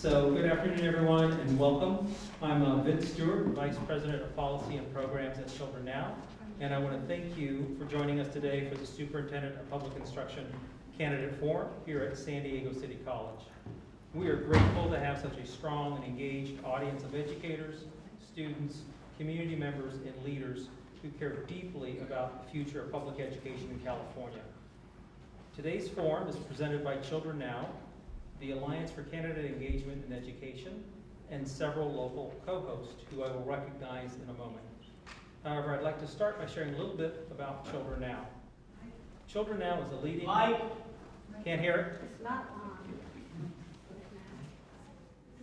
So good afternoon, everyone, and welcome. I'm Vince Stewart, Vice President of Policy and Programs at Children Now, and I want to thank you for joining us today for the Superintendent of Public Instruction Candidate Forum here at San Diego City College. We are grateful to have such a strong and engaged audience of educators, students, community members, and leaders who care deeply about the future of public education in California. Today's forum is presented by Children Now, the Alliance for Candidate Engagement in Education, and several local co-hosts who I will recognize in a moment. However, I'd like to start by sharing a little bit about Children Now. Children Now is a leading... Can't hear it? It's not on.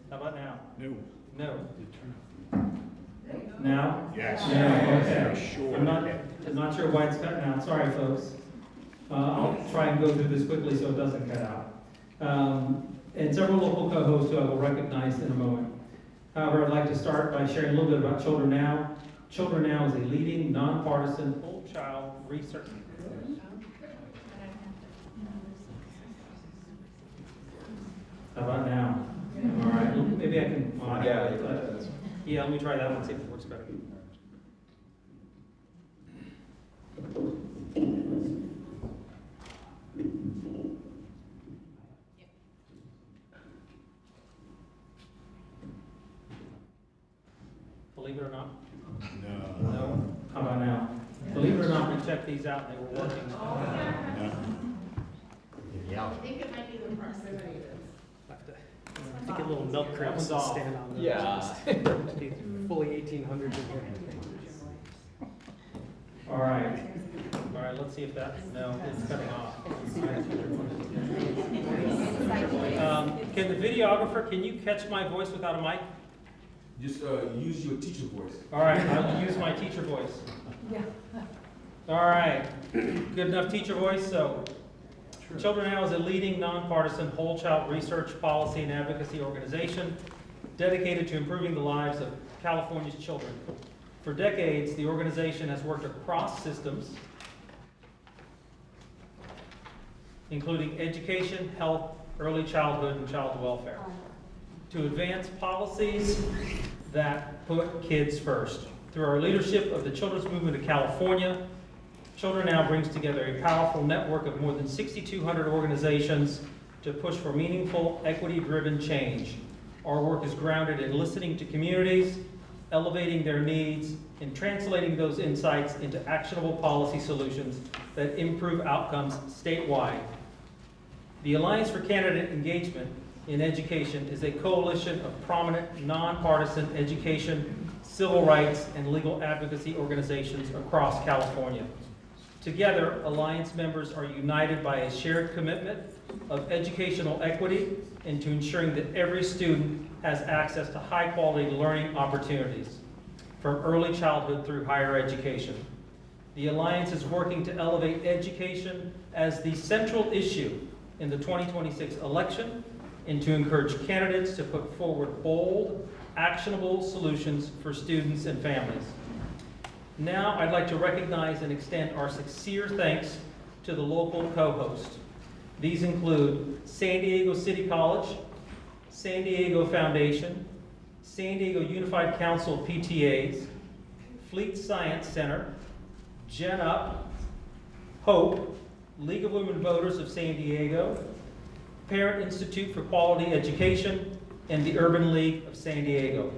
How about now? No. No. Now? Yes. Yeah, okay. Sure. I'm not sure why it's cutting out. Sorry, folks. I'll try and go through this quickly so it doesn't cut out. And several local co-hosts who I will recognize in a moment. However, I'd like to start by sharing a little bit about Children Now. Children Now is a leading, nonpartisan, whole child research. How about now? All right, maybe I can. Yeah, let me try that one, see if it works better. Believe it or not? No. No? How about now? Believe it or not, we checked these out and they were working. No. I think it might be the proximity Have to get little milk cribs to stand on those. Yeah. Be fully 1800s in here. All right. All right, let's see if that, no, it's cutting off. Can the videographer, can you catch my voice without a mic? Just use your teacher voice. All right, I'll use my teacher voice. Yeah. All right, good enough teacher voice? So, Children Now is a leading nonpartisan whole child research, policy, and advocacy organization dedicated to improving the lives of California's children. For decades, the organization has worked across systems, including education, health, early childhood, and child welfare, to advance policies that put kids first. Through our leadership of the Children's Movement of California, Children Now brings together a powerful network of more than 6,200 organizations to push for meaningful, equity-driven change. Our work is grounded in listening to communities, elevating their needs, and translating those insights into actionable policy solutions that improve outcomes statewide. The Alliance for Candidate Engagement in Education is a coalition of prominent, nonpartisan education, civil rights, and legal advocacy organizations across California. Together, Alliance members are united by a shared commitment of educational equity and to ensuring that every student has access to high-quality learning opportunities, from early childhood through higher education. The Alliance is working to elevate education as the central issue in the 2026 election and to encourage candidates to put forward bold, actionable solutions for students and families. Now, I'd like to recognize and extend our sincere thanks to the local co-hosts. These include San Diego City College, San Diego Foundation, San Diego Unified Council of PTAs, Fleet Science Center, GENup, HOPE, League of Women Voters of San Diego, Parent Institute for Quality Education, and the Urban League of San Diego.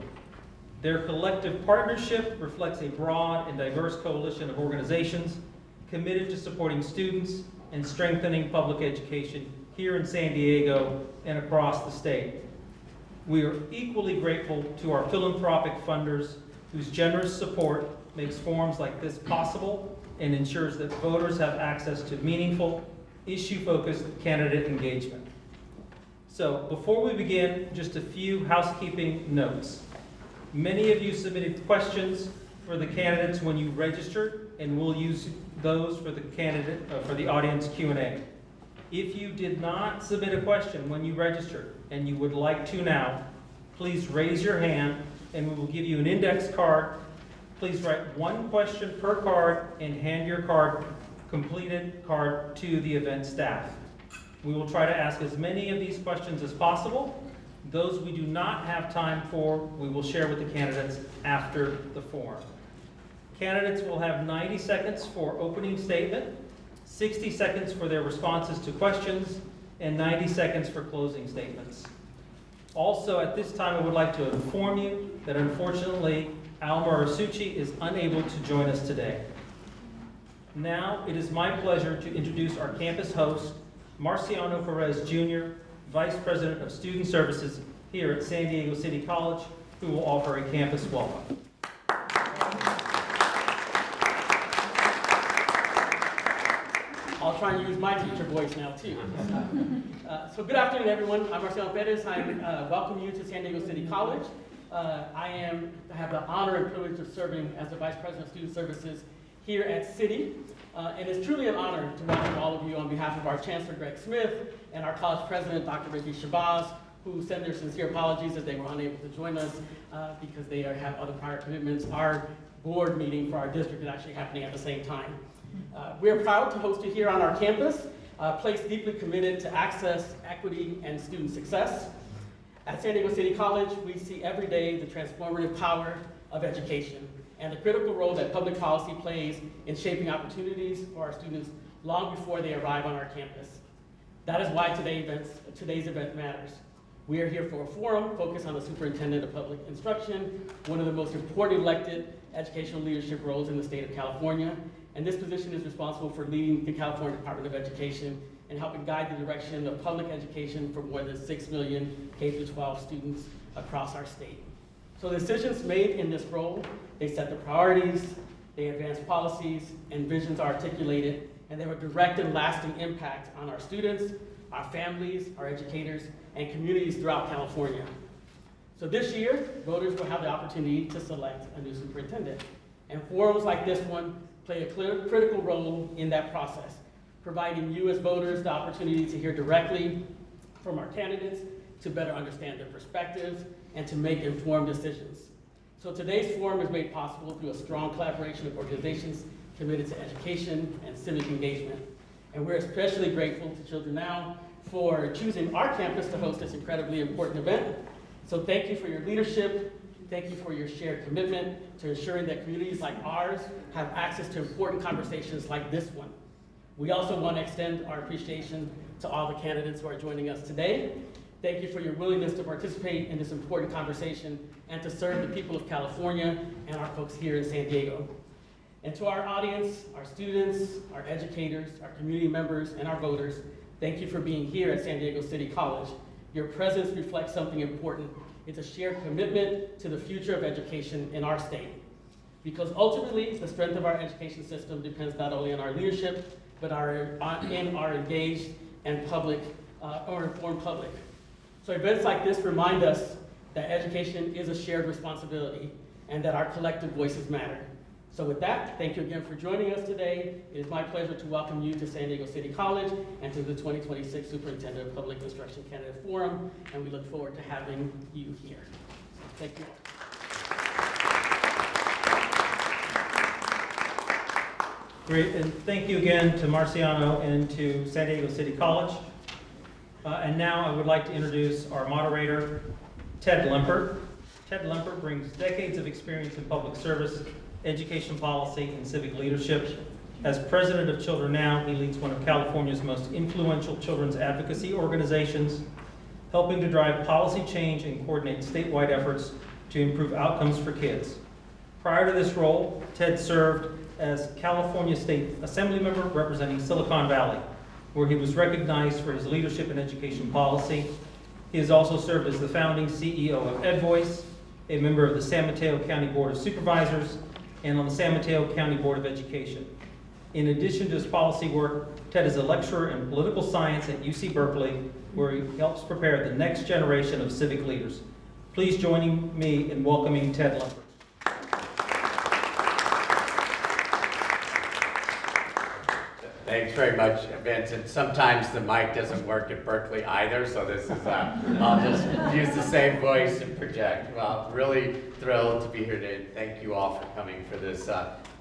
Their collective partnership reflects a broad and diverse coalition of organizations committed to supporting students and strengthening public education here in San Diego and across the state. We are equally grateful to our philanthropic funders whose generous support makes forums like this possible and ensures that voters have access to meaningful, issue-focused candidate engagement. So before we begin, just a few housekeeping notes. Many of you submitted questions for the candidates when you registered, and we'll use those for the audience Q&A. If you did not submit a question when you registered and you would like to now, please raise your hand and we will give you an index card. Please write one question per card and hand your completed card to the event staff. We will try to ask as many of these questions as possible, Those we do not have time for, we will share with the candidates after the forum. Candidates will have 90 seconds for opening statement, 60 seconds for their responses to questions, and 90 seconds for closing statements. Also, at this time, I would like to inform you that unfortunately, Alma Arsucci is unable to join us today. Now, it is my pleasure to introduce our campus host, Marciano Perez Jr., Vice President of Student Services here at San Diego City College, who will offer a campus welcome. I'll try and use my teacher voice now, too. So good afternoon, everyone. I'm Marcelo Perez. I welcome you to San Diego City College. I have the honor and privilege of serving as the Vice President of Student Services here at City. And it's truly an honor to welcome all of you on behalf of our Chancellor, Greg Smith, and our College President, Dr. Ricky Shabazz, who send their sincere apologies that they were unable to join us because they have other prior commitments. Our board meeting for our district is actually happening at the same time. We are proud to host you here on our campus, a place deeply committed to access, equity, and student success. At San Diego City College, we see every day the transformative power of education and the critical role that public policy plays in shaping opportunities for our students long before they arrive on our campus. That is why today's event matters. We are here for a forum focused on the Superintendent of Public Instruction, one of the most important elected educational leadership roles in the state of California. And this position is responsible for leading the California Department of Education and helping guide the direction of public education for more than 6 million K-12 students across our state. So the decisions made in this role, they set the priorities, they advance policies, and visions are articulated, and they have a direct and lasting impact on our students, our families, our educators, and communities throughout California. So this year, voters will have the opportunity to select a new superintendent. And forums like this one play a critical role in that process, providing you as voters the opportunity to hear directly from our candidates, to better understand their perspectives, and to make informed decisions. So today's forum is made possible through a strong collaboration of organizations committed to education and civic engagement. And we're especially grateful to Children Now for choosing our campus to host this incredibly important event. So thank you for your leadership. Thank you for your shared commitment to ensuring that communities like ours have access to important conversations like this one. We also want to extend our appreciation to all the candidates who are joining us today. Thank you for your willingness to participate in this important conversation and to serve the people of California and our folks here in San Diego. And to our audience, our students, our educators, our community members, and our voters, thank you for being here at San Diego City College. Your presence reflects something important. It's a shared commitment to the future of education in our state. Because ultimately, the strength of our education system depends not only on our leadership, but in our engaged and informed public. So events like this remind us that education is a shared responsibility and that our collective voices matter. So with that, thank you again for joining us today. It is my pleasure to welcome you to San Diego City College and to the 2026 Superintendent of Public Instruction Candidate Forum, and we look forward to having you here. Thank you. Great, and thank you again to Marciano and to San Diego City College. And now I would like to introduce our moderator, Ted Lempert. Ted Lempert brings decades of experience in public service, education policy, and civic leadership. As president of Children Now, he leads one of California's most influential children's advocacy organizations, helping to drive policy change and coordinate statewide efforts to improve outcomes for kids. Prior to this role, Ted served as California State Assembly member representing Silicon Valley, where he was recognized for his leadership in education policy. He has also served as the founding CEO of EdVoice, a member of the San Mateo County Board of Supervisors, and on the San Mateo County Board of Education. In addition to his policy work, Ted is a lecturer in political science at UC Berkeley, where he helps prepare the next generation of civic leaders. Please join me in welcoming Ted Lempert. Thanks very much, Vincent. Sometimes the mic doesn't work at Berkeley either, so this is, I'll just use the same voice and project. Well, really thrilled to be here today. Thank you all for coming for this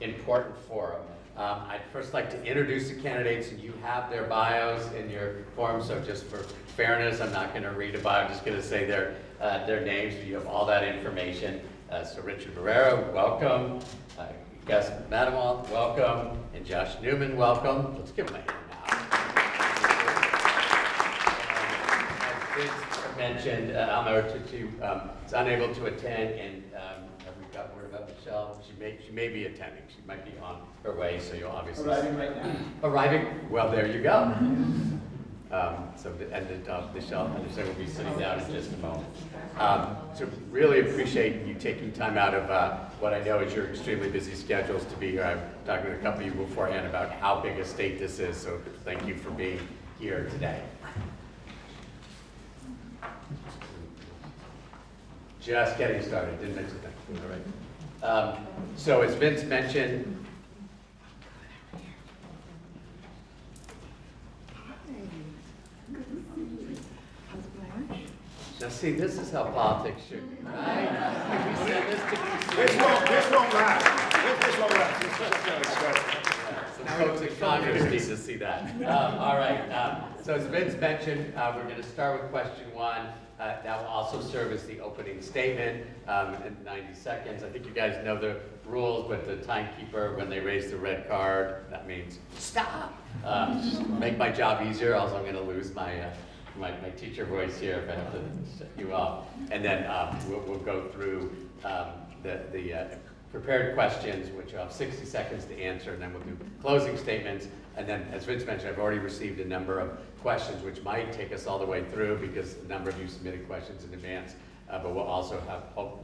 important forum. I'd first like to introduce the candidates, and you have their bios in your form, so just for fairness, I'm not going to read a bio, I'm just going to say their names, so you have all that information. So Richard Barrera, welcome. Gus Madamal, welcome. And Josh Newman, welcome. Let's give him a hand now. As Vince mentioned, Alma Tutu is unable to attend, and have we got word about Michelle? She may be attending. She might be on her way, so you'll obviously Arriving right now. Arriving? Well, there you go. Michelle will be sitting down in just a moment. So really appreciate you taking time out of what I know is your extremely busy schedules to be here. I'm talking to a couple of you beforehand about how big a state this is, so thank you for being here today. Just getting started, didn't mention that. All right. So as Vince mentioned, now see, this is how politics should be, right? If we send this to This won't last. This won't last. some folks in Congress need to see that. All right, so as Vince mentioned, we're going to start with question one. That will also serve as the opening statement in 90 seconds. I think you guys know the rules, but the timekeeper, when they raise the red card, that means stop. Make my job easier, else I'm going to lose my teacher voice here if I have to shut you off. And then we'll go through the prepared questions, which will have 60 seconds to answer, and then we'll do closing statements. And then, as Vince mentioned, I've already received a number of questions, which might take us all the way through because a number of you submitted questions in advance, but we'll also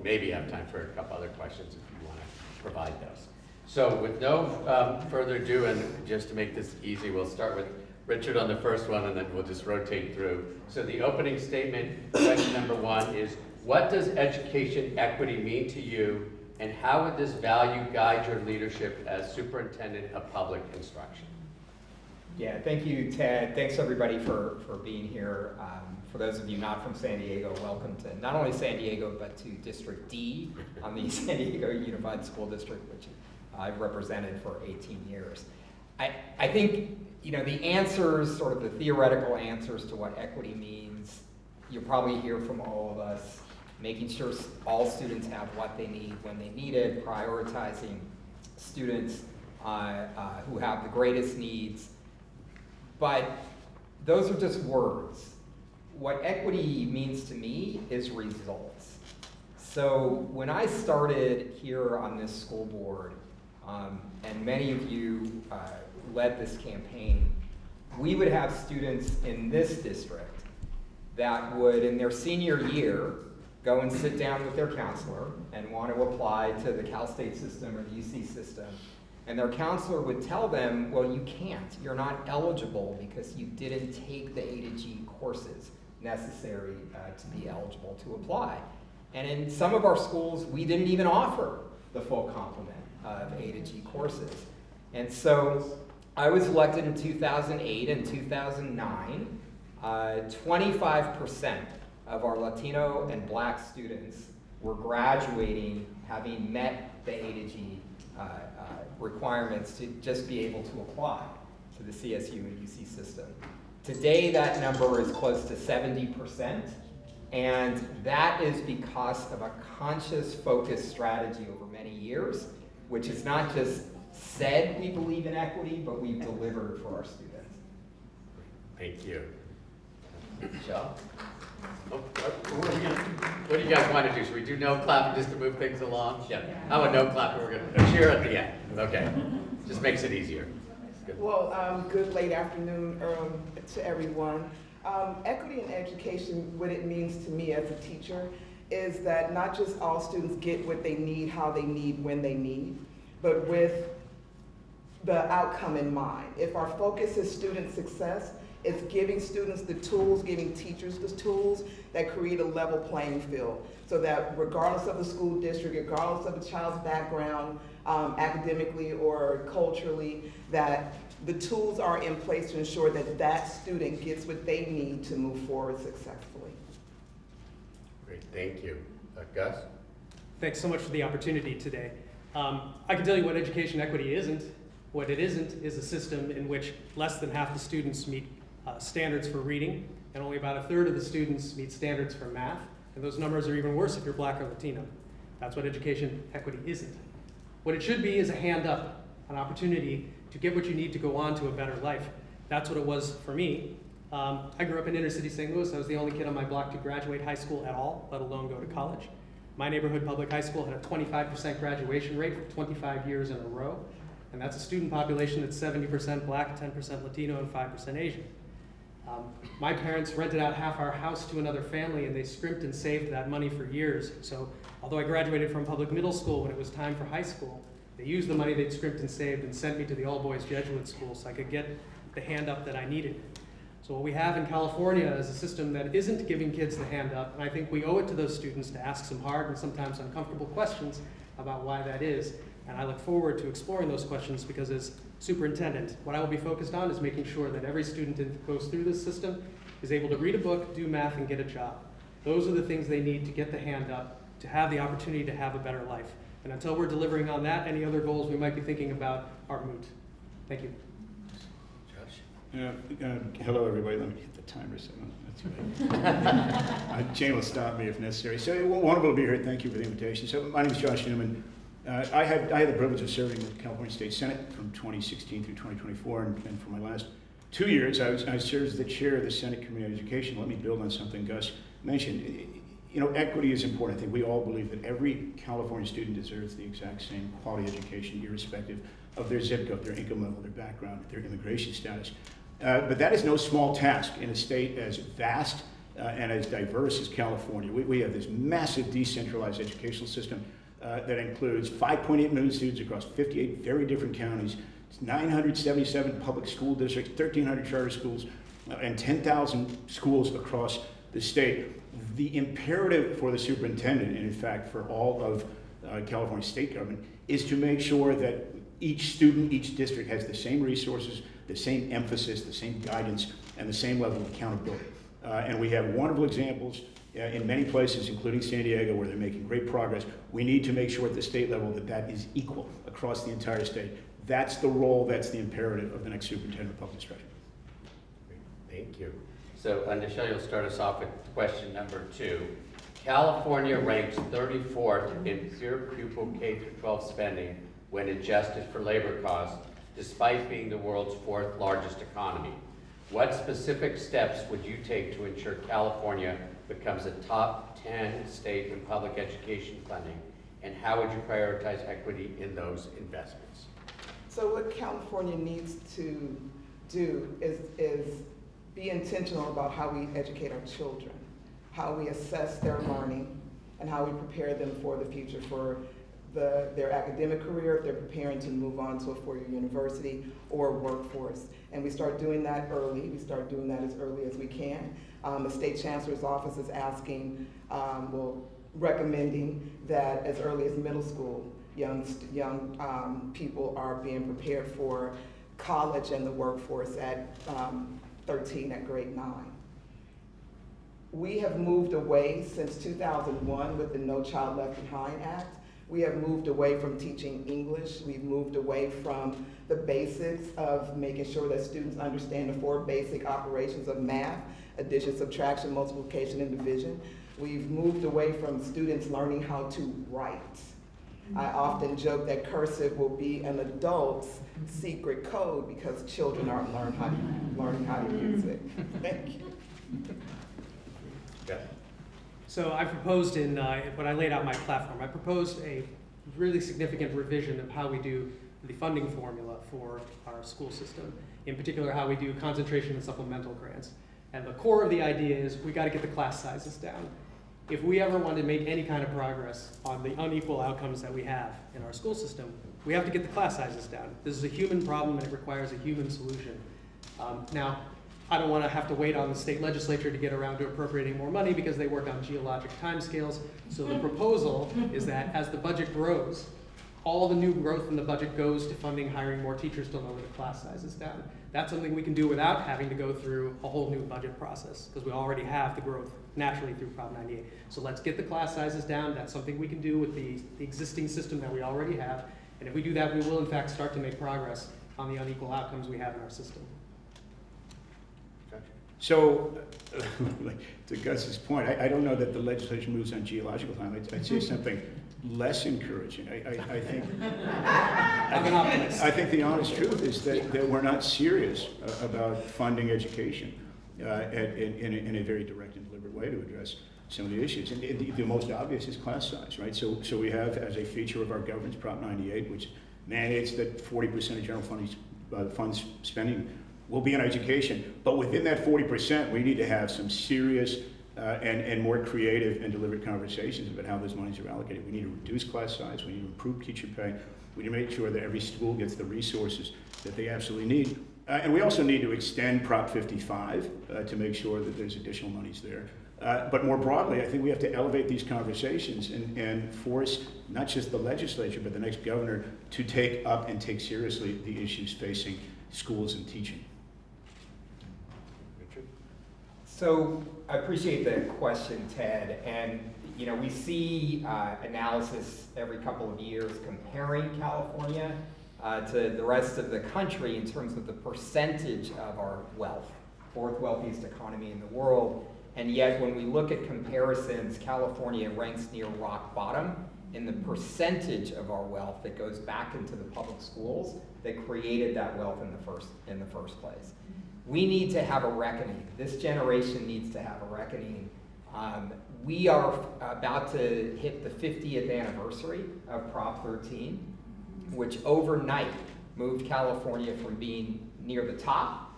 maybe have time for a couple other questions if you want to provide those. So with no further ado, and just to make this easy, we'll start with Richard on the first one, and then we'll just rotate through. So the opening statement, question number one is, what does education equity mean to you, and how would this value guide your leadership as superintendent of public instruction? Yeah, thank you, Ted. Thanks, everybody, for being here. For those of you not from San Diego, welcome to not only San Diego, but to District D on the San Diego Unified School District, which I've represented for 18 years. I think, the answers, sort of the theoretical answers to what equity means, you'll probably hear from all of us, making sure all students have what they need when they need it, prioritizing students who have the greatest needs. But those are just words. What equity means to me is results. So when I started here on this school board, and many of you led this campaign, we would have students in this district that would, in their senior year, go and sit down with their counselor and want to apply to the Cal State system or the UC system. And their counselor would tell them, well, you can't. You're not eligible because you didn't take the A to G courses necessary to be eligible to apply. And in some of our schools, we didn't even offer the full complement of A to G courses. And so I was elected in 2008 and 2009. 25% of our Latino and Black students were graduating having met the A to G requirements to just be able to apply to the CSU and UC system. Today, that number is close to 70%, and that is because of a conscious, focused strategy over many years, which is not just said we believe in equity, but we've delivered for our students. Thank you. Michelle? What do you guys want to do? Should we do no clapping just to move things along? Yeah. How about no clapping? We're going to cheer at the end. Okay. Just makes it easier. Good. Well, good late afternoon to everyone. Equity in education, what it means to me as a teacher, is that not just all students get what they need, how they need, when they need, but with the outcome in mind. If our focus is student success, it's giving students the tools, giving teachers the tools that create a level playing field, so that regardless of the school district, regardless of the child's background, academically or culturally, that the tools are in place to ensure that that student gets what they need to move forward successfully. Great, thank you. Gus? Thanks so much for the opportunity today. I can tell you what education equity isn't. What it isn't is a system in which less than half the students meet standards for reading, and only about a third of the students meet standards for math. And those numbers are even worse if you're Black or Latino. That's what education equity isn't. What it should be is a hand up, an opportunity to get what you need to go on to a better life. That's what it was for me. I grew up in inner city St. Louis. I was the only kid on my block to graduate high school at all, let alone go to college. My neighborhood public high school had a 25% graduation rate for 25 years in a row. And that's a student population that's 70% Black, 10% Latino, and 5% Asian. My parents rented out half our house to another family, and they scrimped and saved that money for years. So although I graduated from public middle school when it was time for high school, they used the money they'd scrimped and saved and sent me to the all-boys Jesuit school so I could get the hand up that I needed. So what we have in California is a system that isn't giving kids the hand up, and I think we owe it to those students to ask some hard and sometimes uncomfortable questions about why that is. And I look forward to exploring those questions because as superintendent, what I will be focused on is making sure that every student that goes through this system is able to read a book, do math, and get a job. Those are the things they need to get the hand up, to have the opportunity to have a better life. And until we're delivering on that, any other goals we might be thinking about are moot. Thank you. Hello, everybody. Let me hit the timer. So that's right. Jane will stop me if necessary. So wonderful to be here. Thank you for the invitation. So my name is Josh Newman. I had the privilege of serving in the California State Senate from 2016 through 2024, and for my last 2 years, I served as the chair of the Senate Committee on Education. Let me build on something Gus mentioned. You know, equity is important. I think we all believe that every California student deserves the exact same quality education, irrespective of their zip code, their income level, their background, their immigration status. But that is no small task in a state as vast and as diverse as California. We have this massive decentralized educational system that includes 5.8 million students across 58 very different counties, 977 public school districts, 1,300 charter schools, and 10,000 schools across the state. The imperative for the superintendent, and in fact for all of California state government, is to make sure that each student, each district has the same resources, the same emphasis, the same guidance, and the same level of accountability. And we have wonderful examples in many places, including San Diego, where they're making great progress. We need to make sure at the state level that that is equal across the entire state. That's the role, that's the imperative of the next superintendent of public instruction. Thank you. So, Nichelle, you'll start us off with question number 2. California ranks 34th in pure pupil K-12 spending when adjusted for labor costs, despite being the world's 4th largest economy. What specific steps would you take to ensure California becomes a top 10 state in public education funding, and how would you prioritize equity in those investments? So what California needs to do is be intentional about how we educate our children, how we assess their learning, and how we prepare them for the future, for their academic career, if they're preparing to move on to a four-year university or workforce. And we start doing that early. We start doing that as early as we can. The State Chancellor's Office is asking, recommending that as early as middle school, young people are being prepared for college and the workforce at 13 at grade 9. We have moved away since 2001 with the No Child Left Behind Act. We have moved away from teaching English. We've moved away from the basics of making sure that students understand the 4 basic operations of math: addition, subtraction, multiplication, and division. We've moved away from students learning how to write. I often joke that cursive will be an adult's secret code because children aren't learning how to use it. Thank you. Yeah. So I proposed when I laid out my platform, I proposed a really significant revision of how we do the funding formula for our school system, in particular how we do concentration and supplemental grants. And the core of the idea is we got to get the class sizes down. If we ever want to make any kind of progress on the unequal outcomes that we have in our school system, we have to get the class sizes down. This is a human problem and it requires a human solution. Now, I don't want to have to wait on the state legislature to get around to appropriating more money because they work on geologic timescales. So the proposal is that as the budget grows, all the new growth in the budget goes to funding hiring more teachers to lower the class sizes down. That's something we can do without having to go through a whole new budget process because we already have the growth naturally through Prop 98. So let's get the class sizes down. That's something we can do with the existing system that we already have. And if we do that, we will in fact start to make progress on the unequal outcomes we have in our system. So, to Gus's point, I don't know that the legislature moves on geological time. I'd say something less encouraging. I think I'm an optimist. I think the honest truth is that we're not serious about funding education in a very direct and deliberate way to address some of the issues. And the most obvious is class size, right? So we have, as a feature of our governance, Prop 98, which mandates that 40% of general funds spending will be in education. But within that 40%, we need to have some serious and more creative and deliberate conversations about how those monies are allocated. We need to reduce class size. We need to improve teacher pay. We need to make sure that every school gets the resources that they absolutely need. And we also need to extend Prop 55 to make sure that there's additional monies there. But more broadly, I think we have to elevate these conversations and force not just the legislature, but the next governor to take up and take seriously the issues facing schools and teaching. Richard? So I appreciate the question, Ted. And we see analysis every couple of years comparing California to the rest of the country in terms of the percentage of our wealth, fourth wealthiest economy in the world. And yet when we look at comparisons, California ranks near rock bottom in the percentage of our wealth that goes back into the public schools that created that wealth in the first place. We need to have a reckoning. This generation needs to have a reckoning. We are about to hit the 50th anniversary of Prop 13, which overnight moved California from being near the top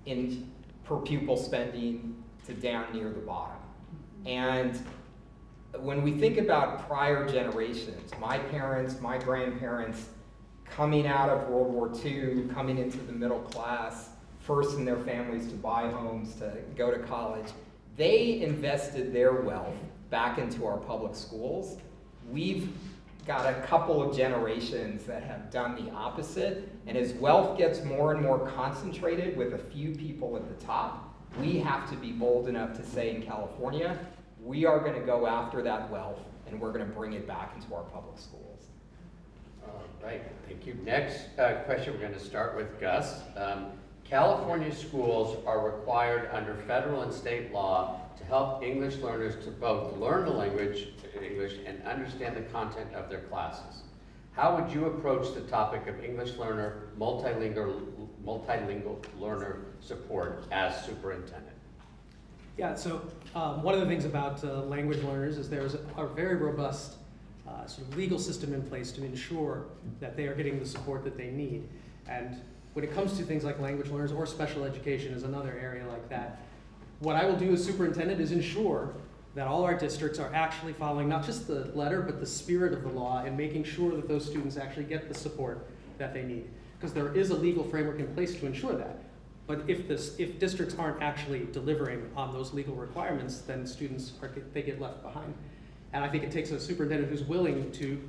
in per pupil spending to down near the bottom. And when we think about prior generations, my parents, my grandparents, coming out of World War II, coming into the middle class, first in their families to buy homes, to go to college, they invested their wealth back into our public schools. We've got a couple of generations that have done the opposite, and as wealth gets more and more concentrated with a few people at the top, we have to be bold enough to say in California, we are going to go after that wealth and we're going to bring it back into our public schools. All right, thank you. Next question, we're going to start with Gus. California schools are required under federal and state law to help English learners to both learn the language, English, and understand the content of their classes. How would you approach the topic of English learner, multilingual learner support as superintendent? Yeah, so one of the things about language learners is there's a very robust sort of legal system in place to ensure that they are getting the support that they need. And when it comes to things like language learners or special education is another area like that, what I will do as superintendent is ensure that all our districts are actually following not just the letter, but the spirit of the law and making sure that those students actually get the support that they need. Because there is a legal framework in place to ensure that. But if districts aren't actually delivering on those legal requirements, then students they get left behind. And I think it takes a superintendent who's willing to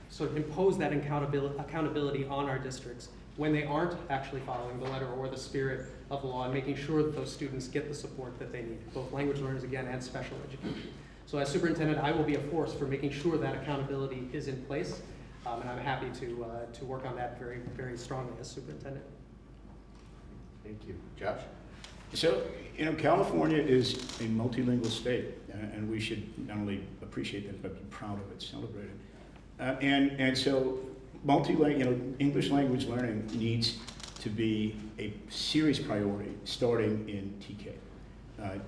sort of impose that accountability on our districts when they aren't actually following the letter or the spirit of the law, and making sure that those students get the support that they need, both language learners, again, and special education. So as superintendent, I will be a force for making sure that accountability is in place, and I'm happy to work on that very, very strongly as superintendent. Thank you. Josh? So, California is a multilingual state, and we should not only appreciate that, but be proud of it, celebrate it. And so, English language learning needs to be a serious priority starting in TK.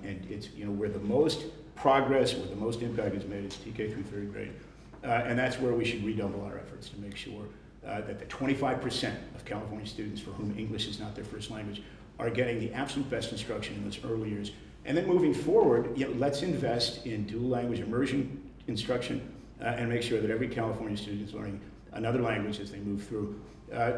And it's, where the most progress, where the most impact is made is TK through third grade. And that's where we should redouble our efforts to make sure that the 25% of California students for whom English is not their first language are getting the absolute best instruction in those early years. And then moving forward, let's invest in dual language immersion instruction and make sure that every California student is learning another language as they move through.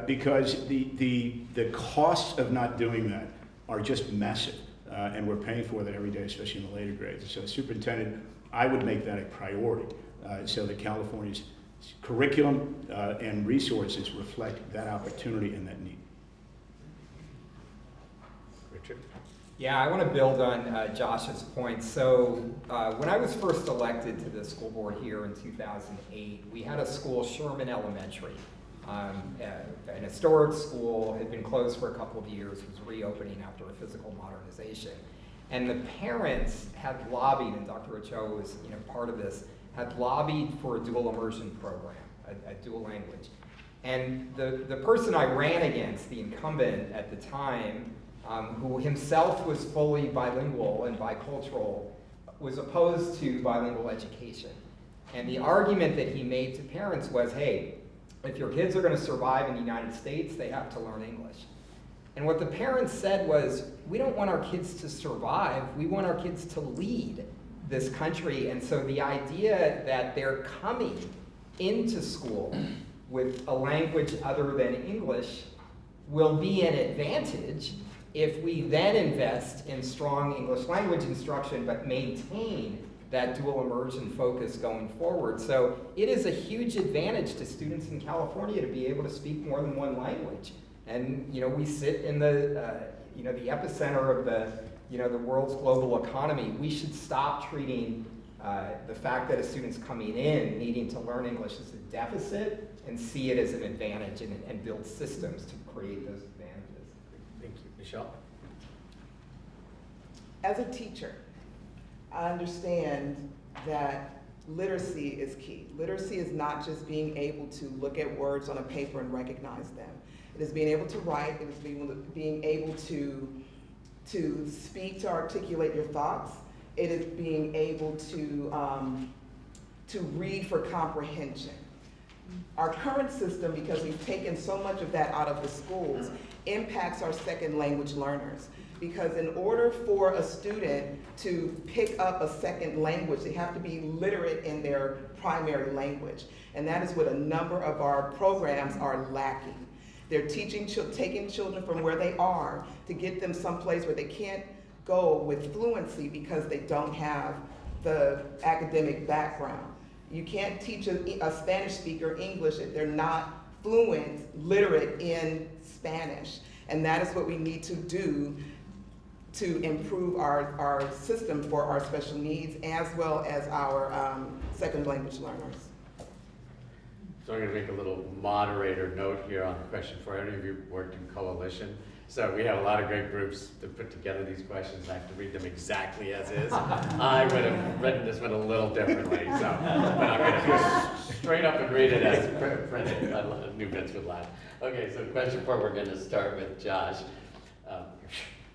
Because the costs of not doing that are just massive. And we're paying for that every day, especially in the later grades. So as superintendent, I would make that a priority so that California's curriculum and resources reflect that opportunity and that need. Richard? Yeah, I want to build on Josh's point. So when I was first elected to the school board here in 2008, we had a school, Sherman Elementary, An historic school had been closed for a couple of years, was reopening after a physical modernization. And the parents had lobbied, and Dr. Ochoa was part of this, had lobbied for a dual immersion program, a dual language. And the person I ran against, the incumbent at the time, who himself was fully bilingual and bicultural, was opposed to bilingual education. And the argument that he made to parents was, hey, if your kids are going to survive in the United States, they have to learn English. And what the parents said was, we don't want our kids to survive, we want our kids to lead this country. And so the idea that they're coming into school with a language other than English will be an advantage if we then invest in strong English language instruction but maintain that dual immersion focus going forward. So it is a huge advantage to students in California to be able to speak more than one language. And we sit in the the epicenter of the world's global economy. We should stop treating the fact that a student's coming in needing to learn English as a deficit and see it as an advantage and build systems to create those advantages. Thank you. Michelle? As a teacher, I understand that literacy is key. Literacy is not just being able to look at words on a paper and recognize them. It is being able to write, it is being able to speak, to articulate your thoughts. It is being able to read for comprehension. Our current system, because we've taken so much of that out of the schools, impacts our second language learners. Because in order for a student to pick up a second language, they have to be literate in their primary language. And that is what a number of our programs are lacking. They're taking children from where they are to get them someplace where they can't go with fluency because they don't have the academic background. You can't teach a Spanish speaker English if they're not fluent, literate in Spanish. And that is what we need to do to improve our system for our special needs as well as our second language learners. So I'm going to make a little moderator note here on the question for any of you who worked in coalition. So we have a lot of great groups that put together these questions. I have to read them exactly as is. I would have written this one a little differently, so but I'm going to just straight up and read it as printed. I knew Vince would laugh. Okay, so question 4, we're going to start with Josh.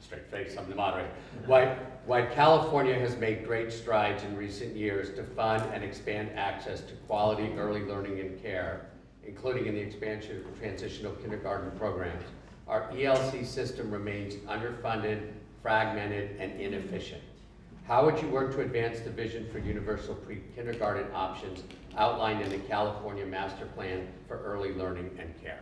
Straight face, I'm the moderator. Why California has made great strides in recent years to fund and expand access to quality early learning and care, including in the expansion of transitional kindergarten programs, our ELC system remains underfunded, fragmented, and inefficient. How would you work to advance the vision for universal pre-kindergarten options outlined in the California Master Plan for Early Learning and Care?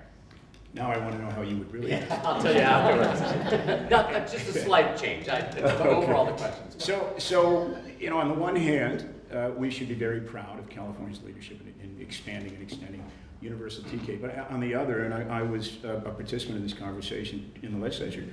Now I want to know how you would really answer. I'll tell you afterwards. That's just a slight change. But overall, the questions. So on the one hand, we should be very proud of California's leadership in expanding and extending universal TK. But on the other, and I was a participant in this conversation in the legislature,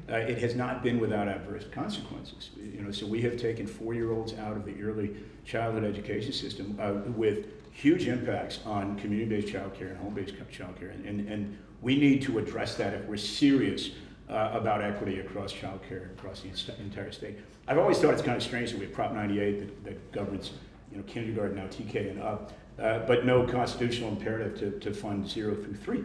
it has not been without adverse consequences. So we have taken 4-year-olds out of the early childhood education system with huge impacts on community-based child care and home-based child care. And we need to address that if we're serious about equity across child care across the entire state. I've always thought it's kind of strange that we have Prop 98 that governs kindergarten, now TK and up, but no constitutional imperative to fund 0 through 3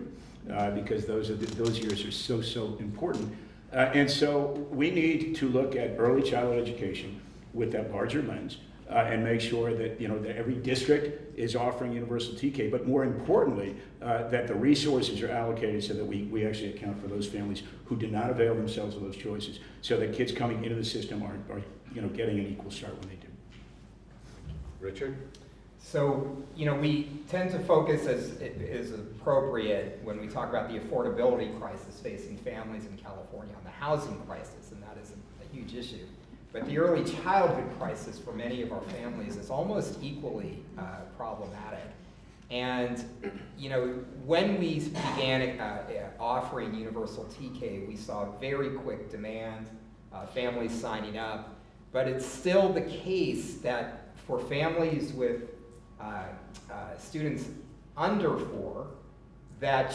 because those years are so important. And so we need to look at early childhood education with that larger lens and make sure that that every district is offering universal TK, but more importantly, that the resources are allocated so that we actually account for those families who do not avail themselves of those choices, so that kids coming into the system are getting an equal start when they do. Richard? So, we tend to focus as appropriate when we talk about the affordability crisis facing families in California on the housing crisis, and that is a huge issue. But the early childhood crisis for many of our families is almost equally problematic. And, when we began offering universal TK, we saw very quick demand, families signing up, but it's still the case that for families with students under 4, that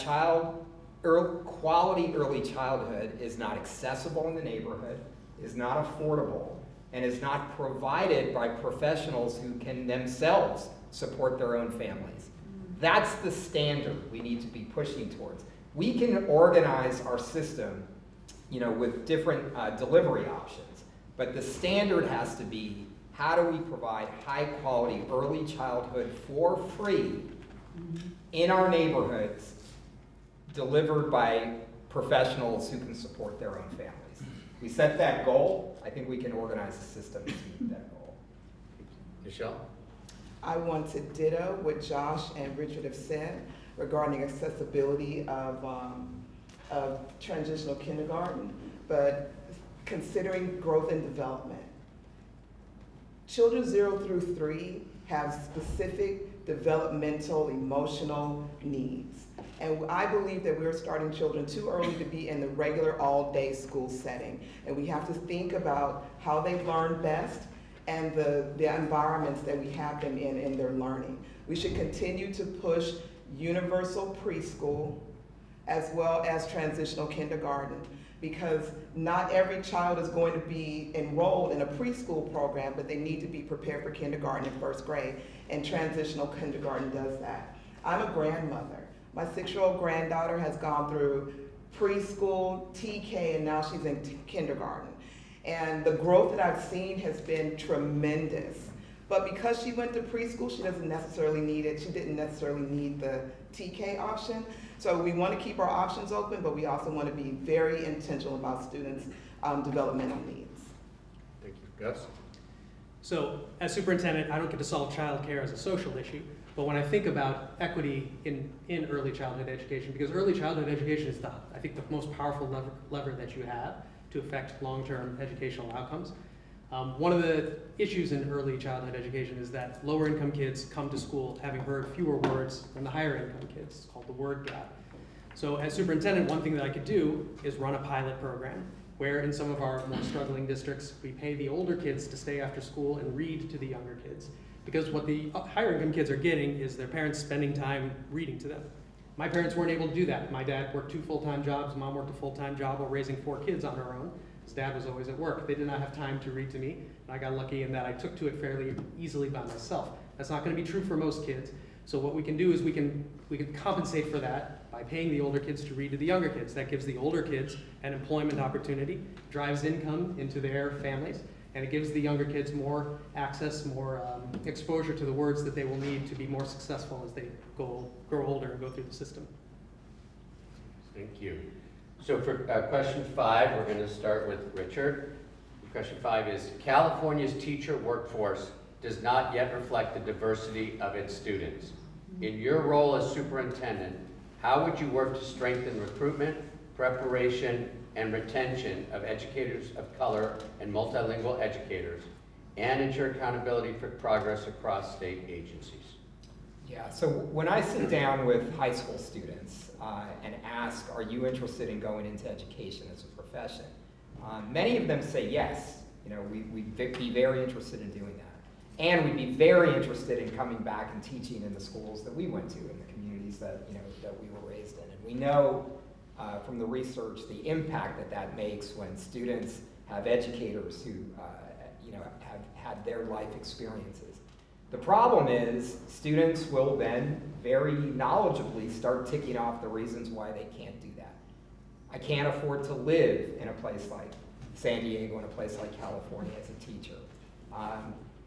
quality early childhood is not accessible in the neighborhood, is not affordable, and is not provided by professionals who can themselves support their own families. That's the standard we need to be pushing towards. We can organize our system, with different delivery options, but the standard has to be, how do we provide high quality early childhood for free in our neighborhoods, delivered by professionals who can support their own families. We set that goal, I think we can organize a system to meet that goal. Michelle? I want to ditto what Josh and Richard have said regarding accessibility of transitional kindergarten, but considering growth and development. Children 0 through 3 have specific developmental, emotional needs. And I believe that we're starting children too early to be in the regular all-day school setting. And we have to think about how they learn best and the environments that we have them in their learning. We should continue to push universal preschool as well as transitional kindergarten, because not every child is going to be enrolled in a preschool program, but they need to be prepared for kindergarten and first grade, and transitional kindergarten does that. I'm a grandmother. My 6-year-old granddaughter has gone through preschool, TK, and now she's in kindergarten. And the growth that I've seen has been tremendous. But because she went to preschool, she doesn't necessarily need it. She didn't necessarily need the TK option. So we want to keep our options open, but we also want to be very intentional about students' developmental needs. Thank you. Gus? So as superintendent, I don't get to solve childcare as a social issue, but when I think about equity in early childhood education, because early childhood education is I think the most powerful lever that you have to affect long-term educational outcomes. One of the issues in early childhood education is that lower income kids come to school having heard fewer words than the higher income kids. It's called the word gap. So as superintendent, one thing that I could do is run a pilot program where in some of our more struggling districts, we pay the older kids to stay after school and read to the younger kids. Because what the higher income kids are getting is their parents spending time reading to them. My parents weren't able to do that. My dad worked 2 full-time jobs, mom worked a full-time job while raising 4 kids on her own. His dad was always at work. They did not have time to read to me, and I got lucky in that I took to it fairly easily by myself. That's not going to be true for most kids. So what we can do is we can compensate for that by paying the older kids to read to the younger kids. That gives the older kids an employment opportunity, drives income into their families, and it gives the younger kids more access, more exposure to the words that they will need to be more successful as they grow older and go through the system. Thank you. So for question 5, we're going to start with Richard. Question 5 is, California's teacher workforce does not yet reflect the diversity of its students. In your role as superintendent, how would you work to strengthen recruitment, preparation, and retention of educators of color and multilingual educators, and ensure accountability for progress across state agencies? Yeah, so when I sit down with high school students and ask, are you interested in going into education as a profession? Many of them say yes. We'd be very interested in doing that. And we'd be very interested in coming back and teaching in the schools that we went to, in the communities that, that we were raised in. And we know from the research the impact that makes when students have educators who, have had their life experiences. The problem is students will then very knowledgeably start ticking off the reasons why they can't do that. I can't afford to live in a place like San Diego, in a place like California as a teacher.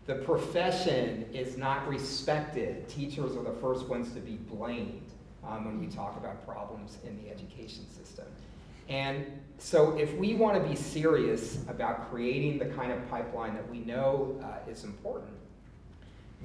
The profession is not respected. Teachers are the first ones to be blamed when we talk about problems in the education system. And so if we want to be serious about creating the kind of pipeline that we know is important,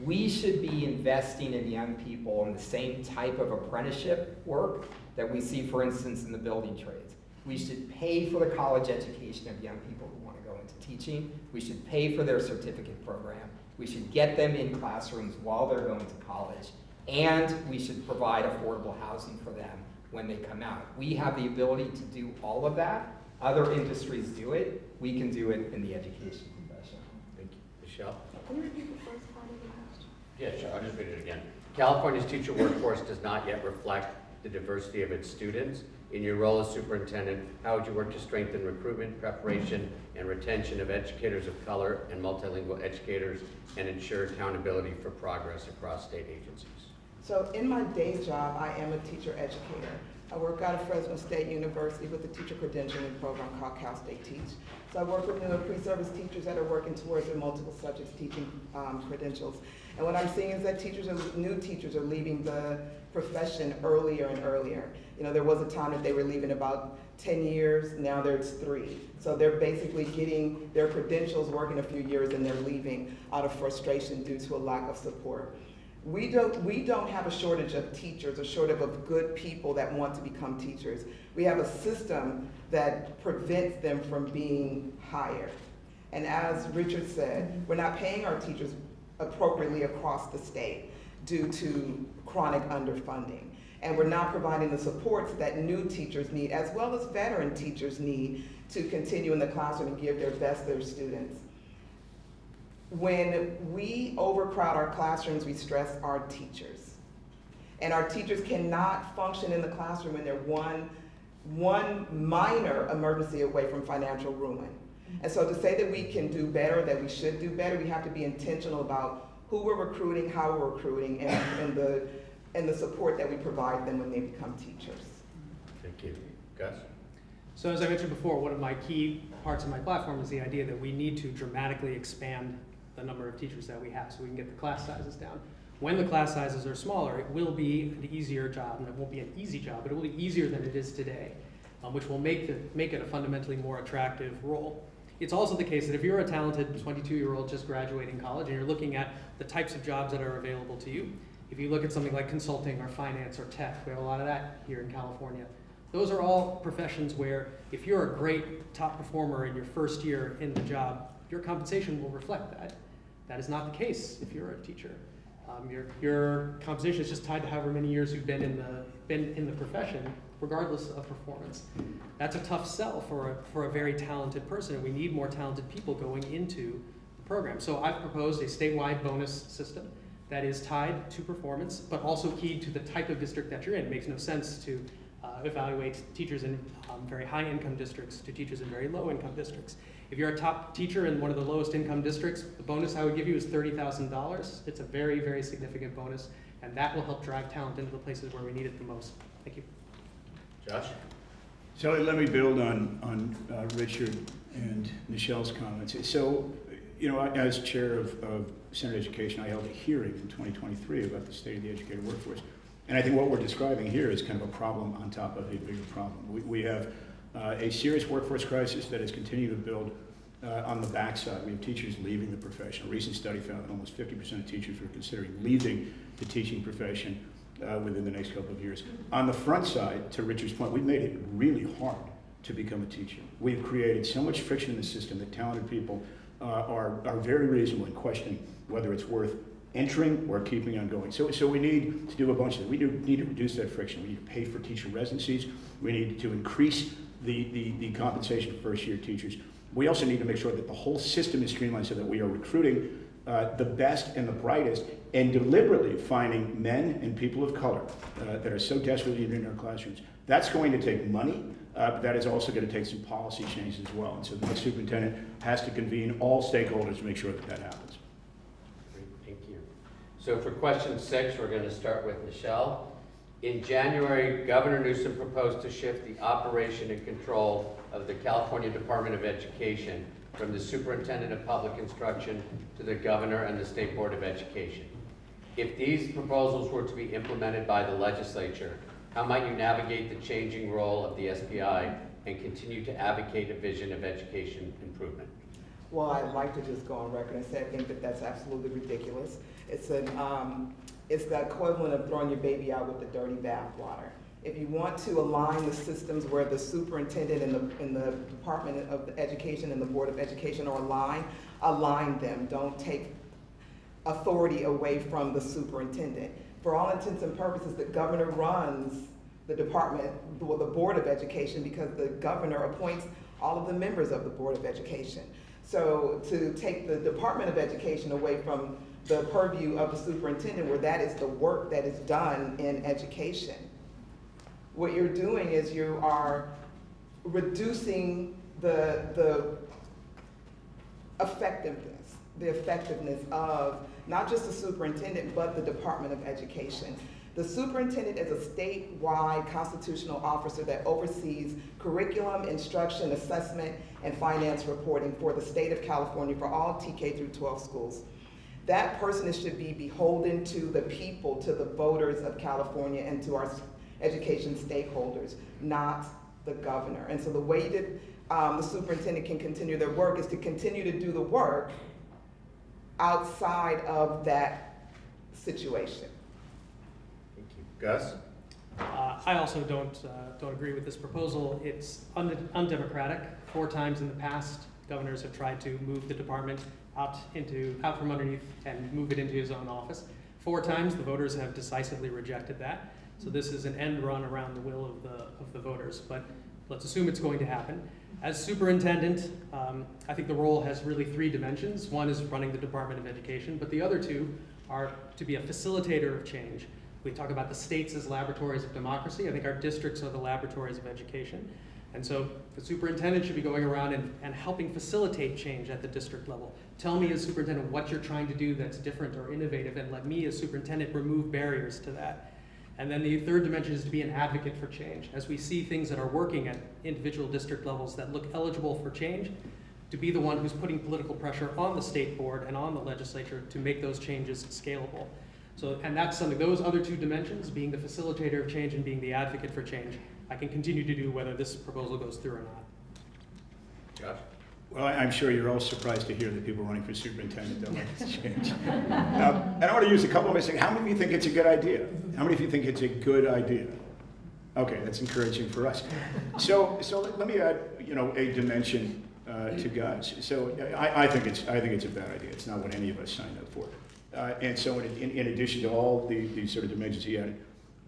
we should be investing in young people in the same type of apprenticeship work that we see, for instance, in the building trades. We should pay for the college education of young people who want to go into teaching. We should pay for their certificate program. We should get them in classrooms while they're going to college. And we should provide affordable housing for them when they come out. We have the ability to do all of that. Other industries do it. We can do it in the education profession. Thank you. Michelle? Can you repeat the first part of the question? Yeah, sure. I'll just read it again. California's teacher workforce does not yet reflect the diversity of its students? In your role as superintendent, how would you work to strengthen recruitment, preparation, and retention of educators of color and multilingual educators and ensure accountability for progress across state agencies? So in my day job, I am a teacher educator. I work out of Fresno State University with a teacher credentialing program called Cal State Teach. So I work with new pre-service teachers that are working towards their multiple subjects teaching credentials. And what I'm seeing is that new teachers are leaving the profession earlier and earlier. You know, there was a time that they were leaving about 10 years, now there's 3. So they're basically getting their credentials, working a few years, and they're leaving out of frustration due to a lack of support. We don't have a shortage of teachers, a shortage of good people that want to become teachers. We have a system that prevents them from being hired. And as Richard said, we're not paying our teachers appropriately across the state due to chronic underfunding. And we're not providing the supports that new teachers need, as well as veteran teachers need, to continue in the classroom and give their best to their students. When we overcrowd our classrooms, we stress our teachers. And our teachers cannot function in the classroom when they're one minor emergency away from financial ruin. And so to say that we can do better, that we should do better, we have to be intentional about who we're recruiting, how we're recruiting, and the support that we provide them when they become teachers. Thank you. Gus? So as I mentioned before, one of my key parts of my platform is the idea that we need to dramatically expand the number of teachers that we have so we can get the class sizes down. When the class sizes are smaller, it will be an easier job, and it won't be an easy job, but it will be easier than it is today, which will make it a fundamentally more attractive role. It's also the case that if you're a talented 22-year-old just graduating college and you're looking at the types of jobs that are available to you, if you look at something like consulting or finance or tech, we have a lot of that here in California. Those are all professions where if you're a great top performer in your first year in the job, your compensation will reflect that. That is not the case if you're a teacher. Your compensation is just tied to however many years you've been in the profession, regardless of performance. That's a tough sell for a very talented person, and we need more talented people going into the program. So I've proposed a statewide bonus system that is tied to performance, but also keyed to the type of district that you're in. It makes no sense to evaluate teachers in very high income districts to teachers in very low income districts. If you're a top teacher in one of the lowest income districts, the bonus I would give you is $30,000. It's a very, very significant bonus, and that will help drive talent into the places where we need it the most. Thank you. Josh? So let me build on Richard and Michelle's comments. So, you know, as chair of Senate Education, I held a hearing in 2023 about the state of the educator workforce. And I think what we're describing here is kind of a problem on top of a bigger problem. We have a serious workforce crisis that has continued to build on the backside. We have teachers leaving the profession. A recent study found that almost 50% of teachers were considering leaving the teaching profession within the next couple of years. On the front side, to Richard's point, we've made it really hard to become a teacher. We've created so much friction in the system that talented people are very reasonable in questioning whether it's worth entering or keeping on going. So we need to do a bunch of things. We need to reduce that friction. We need to pay for teacher residencies. We need to increase the compensation for first-year teachers. We also need to make sure that the whole system is streamlined so that we are recruiting the best and the brightest and deliberately finding men and people of color that are so desperately needed in our classrooms. That's going to take money, but that is also going to take some policy changes as well. And so the next superintendent has to convene all stakeholders to make sure that that happens. Great, thank you. So for question 6, we're going to start with Michelle. In January, Governor Newsom proposed to shift the operation and control of the California Department of Education from the Superintendent of Public Instruction to the Governor and the State Board of Education. If these proposals were to be implemented by the legislature, how might you navigate the changing role of the SPI and continue to advocate a vision of education improvement? Well, I'd like to just go on record and say I think that that's absolutely ridiculous. It's the equivalent of throwing your baby out with the dirty bathwater. If you want to align the systems where the superintendent and the Department of Education and the Board of Education are aligned, align them. Don't take authority away from the superintendent. For all intents and purposes, the governor runs the department, well, the Board of Education, because the governor appoints all of the members of the Board of Education. So to take the Department of Education away from the purview of the superintendent, where that is the work that is done in education, what you're doing is you are reducing the effectiveness of not just the superintendent, but the Department of Education. The superintendent is a statewide constitutional officer that oversees curriculum, instruction, assessment, and finance reporting for the state of California for all TK through 12 schools. That person should be beholden to the people, to the voters of California, and to our education stakeholders, not the governor. And so the way that the superintendent can continue their work is to continue to do the work outside of that situation. Thank you. Gus? I also don't agree with this proposal. It's undemocratic. 4 times in the past, governors have tried to move the department out from underneath and move it into his own office. 4 times, the voters have decisively rejected that. So this is an end run around the will of the voters. But let's assume it's going to happen. As superintendent, I think the role has really 3 dimensions. One is running the Department of Education, but the other 2 are to be a facilitator of change. We talk about the states as laboratories of democracy. I think our districts are the laboratories of education. And so the superintendent should be going around and helping facilitate change at the district level. Tell me as superintendent what you're trying to do that's different or innovative, and let me as superintendent remove barriers to that. And then the 3rd dimension is to be an advocate for change. As we see things that are working at individual district levels that look eligible for change, to be the one who's putting political pressure on the state board and on the legislature to make those changes scalable. So, and that's something, those other 2 dimensions, being the facilitator of change and being the advocate for change, I can continue to do whether this proposal goes through or not. Josh? Well, I'm sure you're all surprised to hear that people running for superintendent don't like this change. Now, and I want to use a couple of minutes. How many of you think it's a good idea? How many of you think it's a good idea? Okay, that's encouraging for us. So let me add, a dimension to guys. So I think it's a bad idea. It's not what any of us signed up for. And so in addition to all the sort of dimensions he added,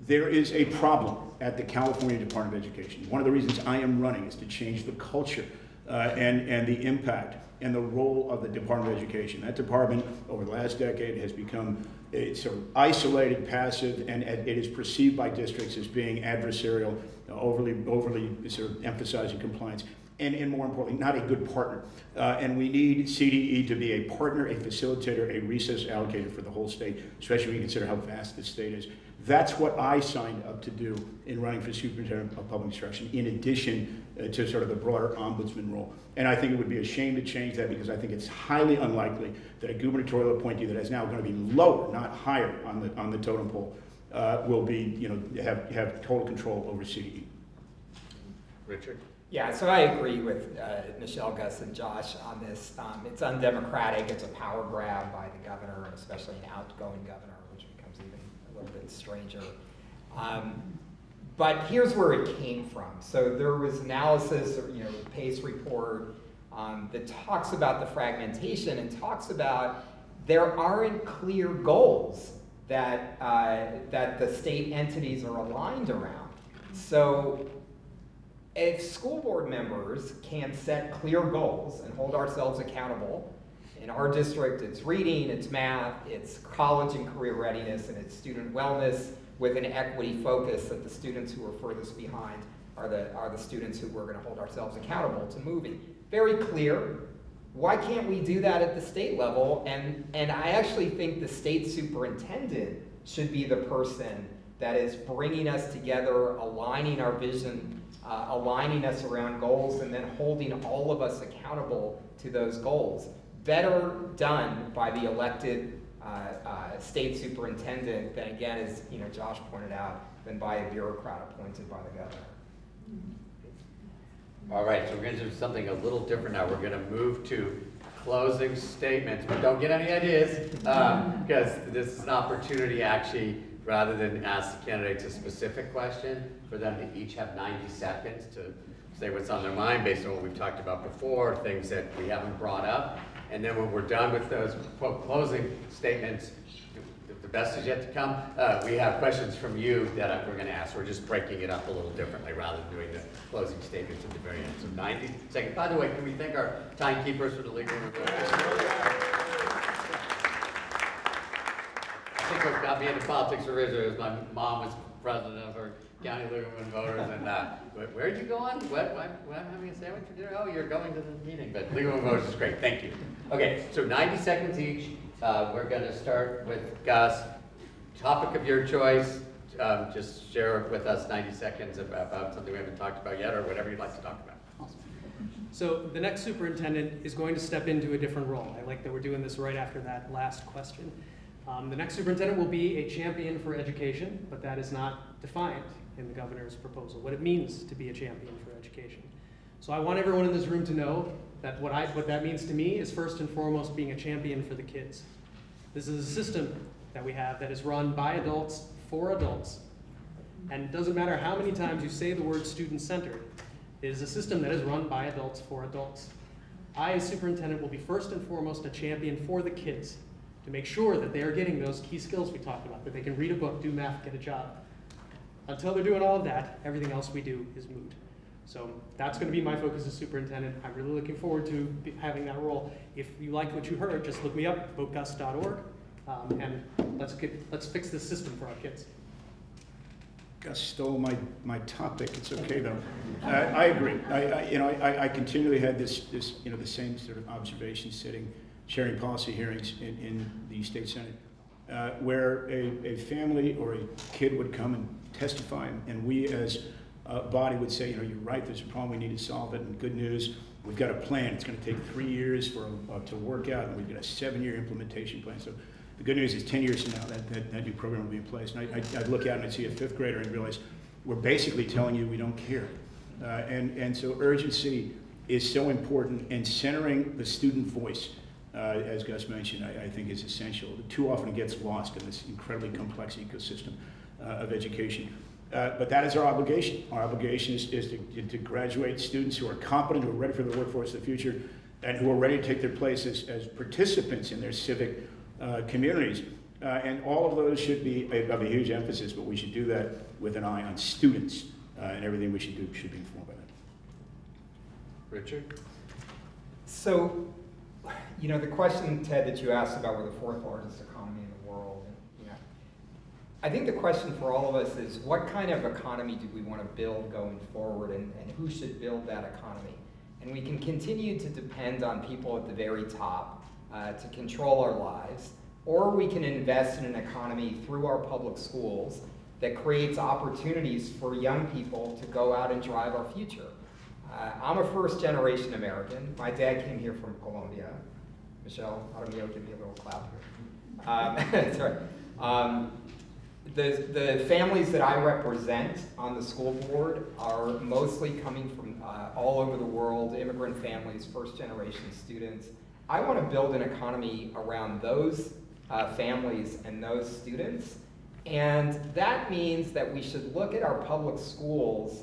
there is a problem at the California Department of Education. One of the reasons I am running is to change the culture and the impact and the role of the Department of Education. That department over the last decade has become sort of isolated, passive, and it is perceived by districts as being adversarial, overly sort of emphasizing compliance, and more importantly, not a good partner. And we need CDE to be a partner, a facilitator, a resource allocator for the whole state, especially when you consider how vast the state is. That's what I signed up to do in running for superintendent of public instruction, in addition to sort of the broader ombudsman role. And I think it would be a shame to change that, because I think it's highly unlikely that a gubernatorial appointee that is now going to be lower, not higher on the totem pole, will be, have total control over CDE. Richard? Yeah, so I agree with Michelle, Gus, and Josh on this. It's undemocratic. It's a power grab by the governor, especially an outgoing governor, which becomes even a little bit stranger. But here's where it came from. So there was analysis, the PACE report that talks about the fragmentation and talks about there aren't clear goals that the state entities are aligned around. So if school board members can set clear goals and hold ourselves accountable, in our district it's reading, it's math, it's college and career readiness, and it's student wellness with an equity focus that the students who are furthest behind are the students who we're going to hold ourselves accountable to moving. Very clear. Why can't we do that at the state level? And I actually think the state superintendent should be the person that is bringing us together, aligning our vision, aligning us around goals, and then holding all of us accountable to those goals. Better done by the elected state superintendent than, again, as Josh pointed out, than by a bureaucrat appointed by the governor. All right, so we're going to do something a little different now. We're going to move to closing statements, but don't get any ideas, because this is an opportunity actually, rather than ask the candidates a specific question, for them to each have 90 seconds to say what's on their mind based on what we've talked about before, things that we haven't brought up. And then when we're done with those quote closing statements, the best is yet to come. We have questions from you that we're going to ask. We're just breaking it up a little differently rather than doing the closing statements at the very end. So 90 seconds. By the way, can we thank our timekeepers for the legal review? I think what got me into politics originally was my mom was president of our county League of Women Voters, and where'd you go on? What, I'm having a sandwich for dinner? Oh, you're going to the meeting, but League of Women Voters is great, thank you. Okay, so 90 seconds each. We're gonna start with Gus. Topic of your choice, just share with us 90 seconds about something we haven't talked about yet, or whatever you'd like to talk about. So the next superintendent is going to step into a different role. I like that we're doing this right after that last question. The next superintendent will be a champion for education, but that is not defined in the governor's proposal, what it means to be a champion for education. So I want everyone in this room to know that what that means to me is first and foremost being a champion for the kids. This is a system that we have that is run by adults for adults. And it doesn't matter how many times you say the word student-centered, it is a system that is run by adults for adults. I, as superintendent, will be first and foremost a champion for the kids to make sure that they are getting those key skills we talked about, that they can read a book, do math, get a job. Until they're doing all of that, everything else we do is moot. So that's going to be my focus as superintendent. I'm really looking forward to having that role. If you like what you heard, just look me up, votegus.org, and let's fix this system for our kids. Gus stole my topic. It's okay though. I agree. I continually had this the same sort of observation sharing policy hearings in the state senate, where a family or a kid would come and testify, and we as a body would say, you're right. There's a problem. We need to solve it. And good news, we've got a plan. It's going to take 3 years to work out, and we've got a 7-year implementation plan. So the good news is 10 years from now, that new program will be in place. And I'd look out and I'd see a 5th grader and realize we're basically telling you we don't care. And so urgency is so important, and centering the student voice, as Gus mentioned, I think is essential. Too often it gets lost in this incredibly complex ecosystem of education. But that is our obligation. Our obligation is to graduate students who are competent, who are ready for the workforce of the future, and who are ready to take their place as participants in their civic communities. And all of those should be of a huge emphasis, but we should do that with an eye on students, and everything we should do should be informed by that. Richard? So, the question, Ted, that you asked about we're the 4th largest economy in the world, I think the question for all of us is, what kind of economy do we want to build going forward, and who should build that economy? And we can continue to depend on people at the very top to control our lives, or we can invest in an economy through our public schools that creates opportunities for young people to go out and drive our future. I'm a first-generation American. My dad came here from Colombia. Michelle Aramillo, give me a little clap here. Sorry. The families that I represent on the school board are mostly coming from all over the world, immigrant families, first-generation students. I want to build an economy around those families and those students, and that means that we should look at our public schools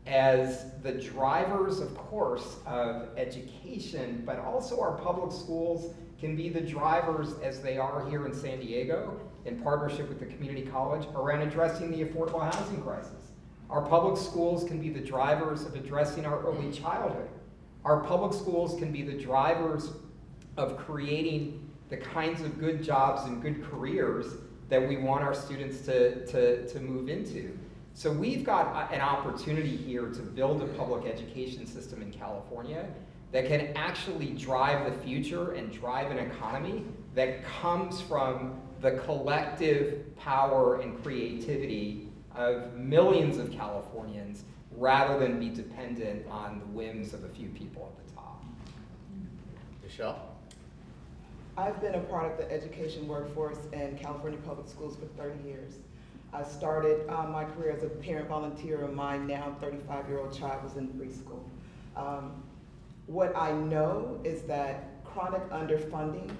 as the drivers, of course, of education, but also our public schools can be the drivers, as they are here in San Diego, in partnership with the community college, around addressing the affordable housing crisis. Our public schools can be the drivers of addressing our early childhood. Our public schools can be the drivers of creating the kinds of good jobs and good careers that we want our students to move into. So we've got an opportunity here to build a public education system in California that can actually drive the future and drive an economy that comes from the collective power and creativity of millions of Californians, rather than be dependent on the whims of a few people at the top. Michelle? I've been a part of the education workforce in California public schools for 30 years. I started my career as a parent volunteer, and my now 35-year-old child was in preschool. What I know is that chronic underfunding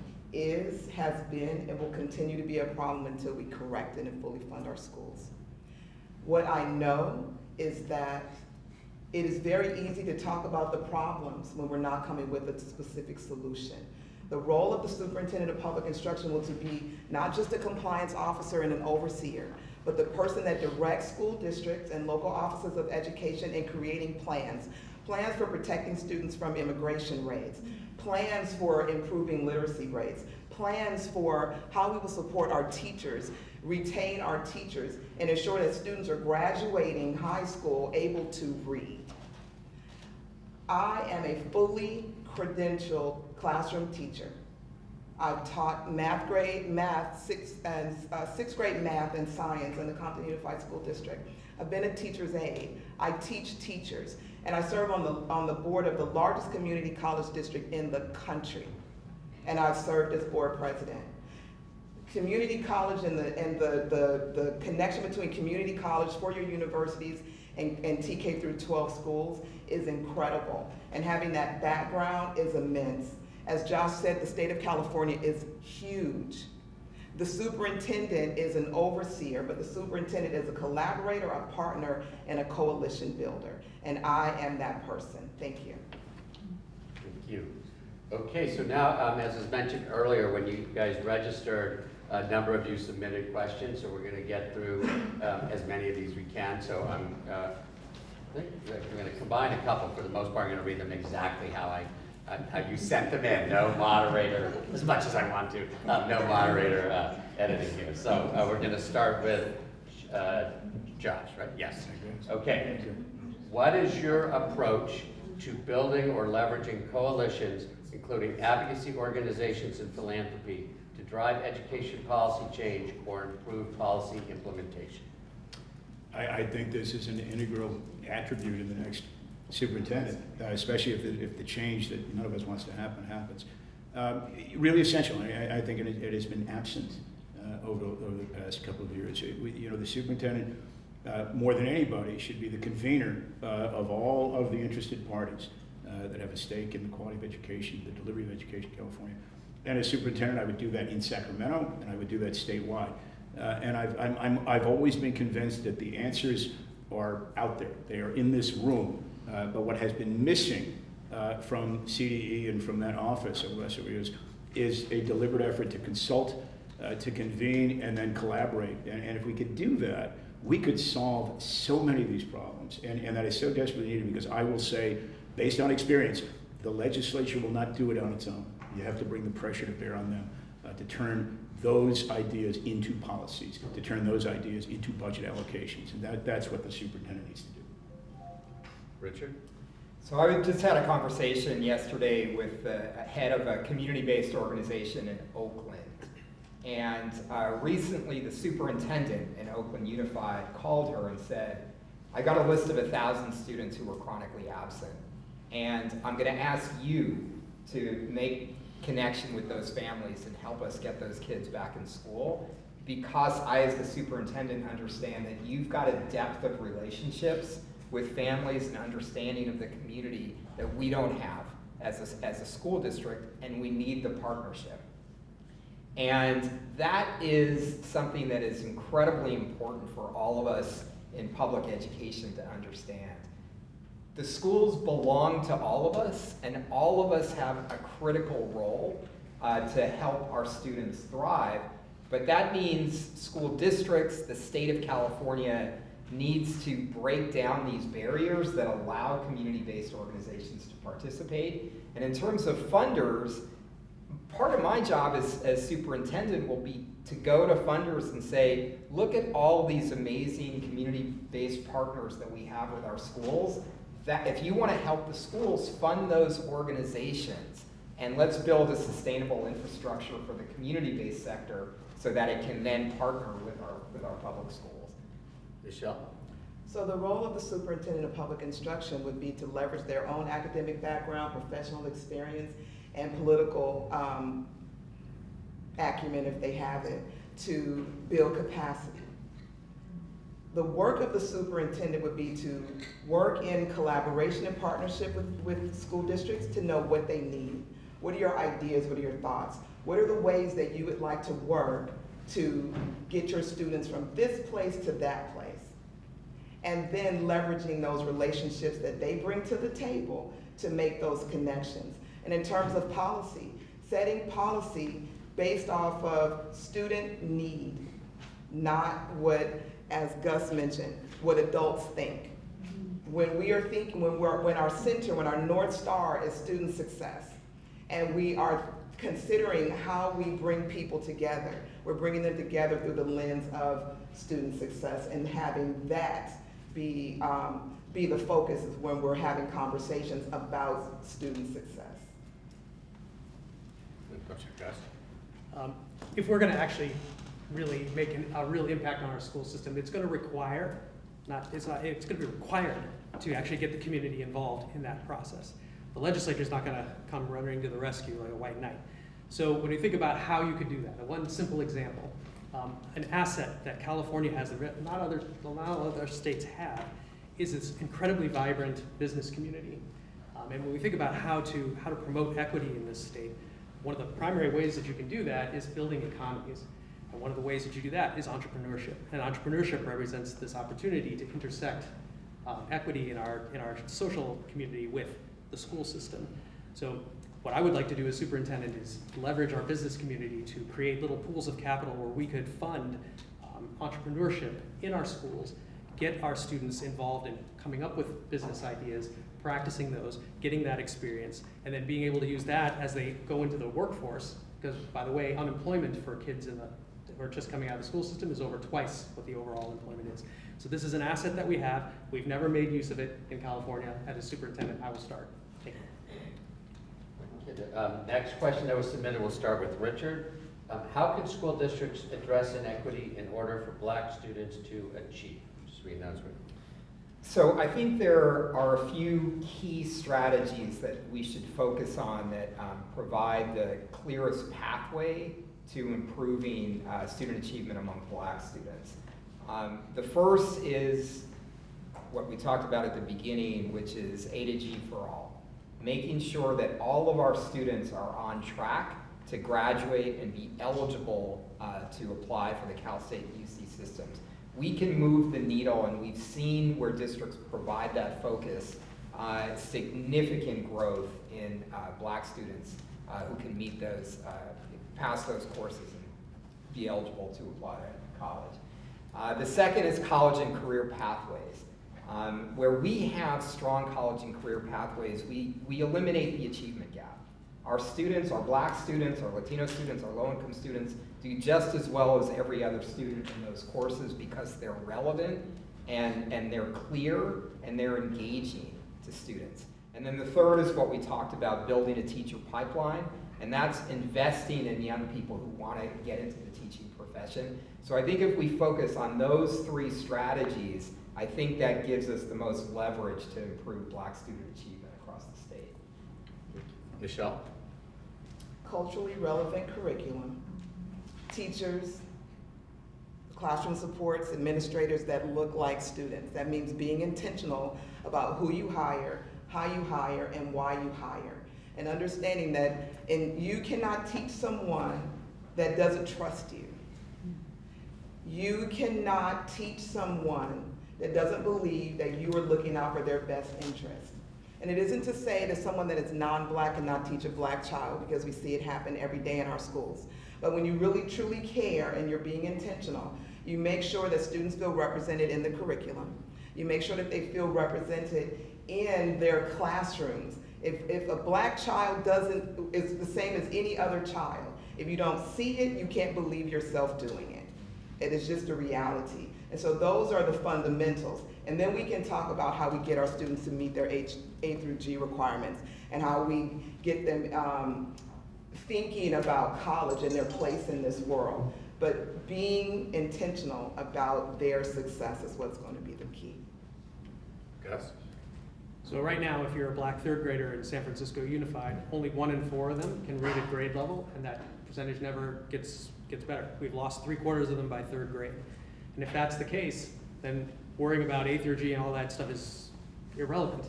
has been, and will continue to be a problem until we correct it and fully fund our schools. What I know is that it is very easy to talk about the problems when we're not coming with a specific solution. The role of the superintendent of public instruction was to be not just a compliance officer and an overseer, but the person that directs school districts and local offices of education in creating plans for protecting students from immigration rates, plans for improving literacy rates, plans for how we will support our teachers, retain our teachers, and ensure that students are graduating high school able to read. I am a fully credentialed classroom teacher. I've taught sixth grade math and science in the Compton Unified School District. I've been a teacher's aide. I teach teachers, and I serve on the board of the largest community college district in the country, and I've served as board president. Community college and the connection between community college, four-year universities, and TK through 12 schools is incredible, and having that background is immense. As Josh said, the state of California is huge. The superintendent is an overseer, but the superintendent is a collaborator, a partner, and a coalition builder. And I am that person. Thank you. Thank you. Okay, so now, as was mentioned earlier, when you guys registered, a number of you submitted questions, so we're going to get through as many of these we can. So I think we're going to combine a couple. For the most part, I'm going to read them exactly how you sent them in. No moderator, as much as I want to, no moderator editing here. So we're going to start with Josh, right? Yes. Okay. What is your approach to building or leveraging coalitions, including advocacy organizations and philanthropy, to drive education policy change or improve policy implementation? I think this is an integral attribute in the next superintendent, especially if the change that none of us wants to happen happens. Really essential. I think it has been absent over the past couple of years. The superintendent, more than anybody, should be the convener of all of the interested parties that have a stake in the quality of education, the delivery of education in California. And as superintendent, I would do that in Sacramento, and I would do that statewide. And I've always been convinced that the answers are out there. They are in this room. But what has been missing from CDE and from that office over the last several years is a deliberate effort to consult, to convene, and then collaborate. And if we could do that, we could solve so many of these problems. And that is so desperately needed, because I will say, based on experience, the legislature will not do it on its own. You have to bring the pressure to bear on them to turn those ideas into policies, to turn those ideas into budget allocations. And that's what the superintendent needs to do. Richard? So I just had a conversation yesterday with the head of a community-based organization in Oakland. And recently the superintendent in Oakland Unified called her and said, I got a list of 1,000 students who were chronically absent. And I'm gonna ask you to make connection with those families and help us get those kids back in school, because I, as the superintendent, understand that you've got a depth of relationships with families and understanding of the community that we don't have as a school district, and we need the partnership. And that is something that is incredibly important for all of us in public education to understand. The schools belong to all of us, and all of us have a critical role to help our students thrive. But that means school districts, the state of California, needs to break down these barriers that allow community-based organizations to participate. And in terms of funders, part of my job as superintendent will be to go to funders and say, look at all these amazing community-based partners that we have with our schools. That if you want to help the schools, fund those organizations, and let's build a sustainable infrastructure for the community-based sector so that it can then partner with our public schools. Michelle? So the role of the superintendent of public instruction would be to leverage their own academic background, professional experience, and political acumen, if they have it, to build capacity. The work of the superintendent would be to work in collaboration and partnership with school districts to know what they need. What are your ideas? What are your thoughts? What are the ways that you would like to work to get your students from this place to that place? And then leveraging those relationships that they bring to the table to make those connections. And in terms of policy, setting policy based off of student need, not what, as Gus mentioned, what adults think. When we are thinking, when our center, when our North Star is student success, and we are considering how we bring people together. We're bringing them together through the lens of student success and having that be the focus when we're having conversations about student success. If we're going to actually really make a real impact on our school system, it's going to require, it's going to be required to actually get the community involved in that process. The legislature is not going to come running to the rescue like a white knight. So when you think about how you could do that, one simple example, an asset that California has that not other states have is this incredibly vibrant business community. And when we think about how to promote equity in this state, one of the primary ways that you can do that is building economies. And one of the ways that you do that is entrepreneurship. And entrepreneurship represents this opportunity to intersect equity in our social community with the school system. So what I would like to do as superintendent is leverage our business community to create little pools of capital where we could fund entrepreneurship in our schools, get our students involved in coming up with business ideas, practicing those, getting that experience, and then being able to use that as they go into the workforce. Because, by the way, unemployment for kids who are just coming out of the school system is over twice what the overall employment is. So this is an asset that we have. We've never made use of it in California. As a superintendent, I will start. Thank you. Next question that was submitted, we'll start with Richard. How can school districts address inequity in order for Black students to achieve? Just read those. So I think there are a few key strategies that we should focus on that provide the clearest pathway to improving student achievement among Black students. The first is what we talked about at the beginning, which is A to G for all. Making sure that all of our students are on track to graduate and be eligible to apply for the Cal State UC systems. We can move the needle, and we've seen where districts provide that focus, significant growth in Black students who can meet those, pass those courses and be eligible to apply to college. The second is college and career pathways. Where we have strong college and career pathways, we eliminate the achievement gap. Our students, our Black students, our Latino students, our low-income students do just as well as every other student in those courses because they're relevant and they're clear and they're engaging to students. And then the third is what we talked about, building a teacher pipeline, and that's investing in young people who want to get into the teaching profession. So I think if we focus on those three strategies, I think that gives us the most leverage to improve Black student achievement across the state. Michelle? Culturally relevant curriculum, teachers, classroom supports, administrators that look like students. That means being intentional about who you hire, how you hire, and why you hire. And understanding that you cannot teach someone that doesn't trust you. You cannot teach someone that doesn't believe that you are looking out for their best interest. And it isn't to say that someone that is non-Black cannot teach a Black child, because we see it happen every day in our schools. But when you really truly care and you're being intentional, you make sure that students feel represented in the curriculum. You make sure that they feel represented in their classrooms. If a Black child is the same as any other child, if you don't see it, you can't believe yourself doing it. It is just a reality. And so those are the fundamentals. And then we can talk about how we get our students to meet their A through G requirements and how we get them thinking about college and their place in this world. But being intentional about their success is what's going to be the key. Gus? So right now, if you're a Black third grader in San Francisco Unified, only 1 in 4 of them can read at grade level, and that percentage never gets better. We've lost 3/4 of them by third grade. And if that's the case, then worrying about A through G and all that stuff is irrelevant.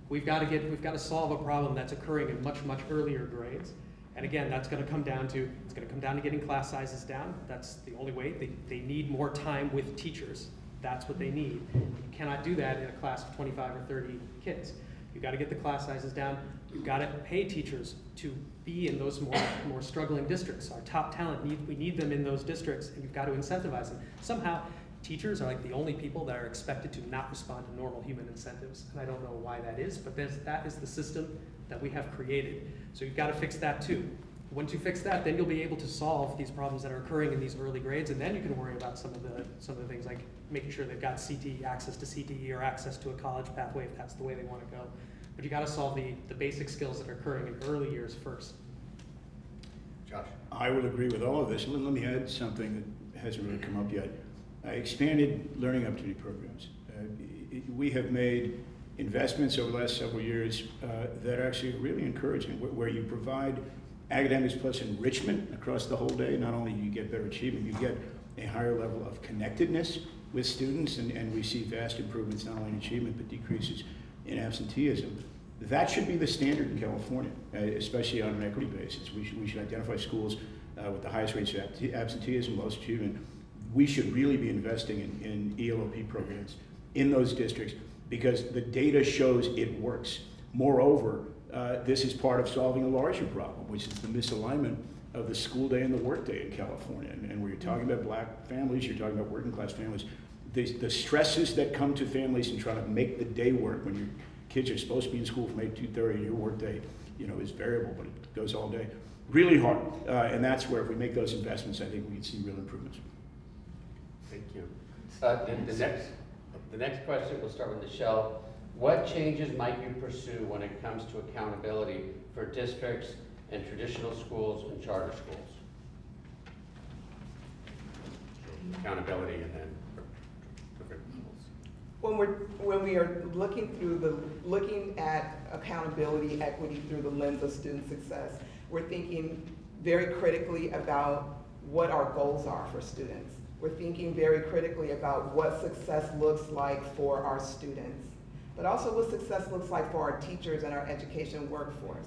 We've got to solve a problem that's occurring in much, much earlier grades. And again, it's going to come down to getting class sizes down. That's the only way. They need more time with teachers. That's what they need. You cannot do that in a class of 25 or 30 kids. You've got to get the class sizes down. You've got to pay teachers to be in those more struggling districts. Our top talent, we need them in those districts, and you've got to incentivize them. Somehow, teachers are like the only people that are expected to not respond to normal human incentives. And I don't know why that is, but that is the system that we have created. So you've got to fix that too. Once you fix that, then you'll be able to solve these problems that are occurring in these early grades, and then you can worry about some of the things like making sure they've got access to CTE or access to a college pathway if that's the way they want to go. But you got to solve the basic skills that are occurring in early years first. Josh? I would agree with all of this. Let me add something that hasn't really come up yet. Expanded learning opportunity programs. We have made investments over the last several years that are actually really encouraging, where you provide academics plus enrichment across the whole day. Not only do you get better achievement, you get a higher level of connectedness with students, and we see vast improvements not only in achievement but decreases in absenteeism. That should be the standard in California, especially on an equity basis. We should identify schools with the highest rates of absenteeism, lowest achievement. We should really be investing in ELOP programs in those districts because the data shows it works. Moreover, this is part of solving a larger problem, which is the misalignment of the school day and the work day in California. And where you're talking about black families, you're talking about working class families, the stresses that come to families in trying to make the day work when your kids are supposed to be in school from 8 to 2:30 and your work day, is variable, but it goes all day. Really hard. And that's where if we make those investments, I think we can see real improvements. Thank you. The next question, we'll start with Michelle. What changes might you pursue when it comes to accountability for districts and traditional schools and charter schools? Accountability and then different schools. When we are looking at accountability, equity through the lens of student success, we're thinking very critically about what our goals are for students. We're thinking very critically about what success looks like for our students, but also what success looks like for our teachers and our education workforce.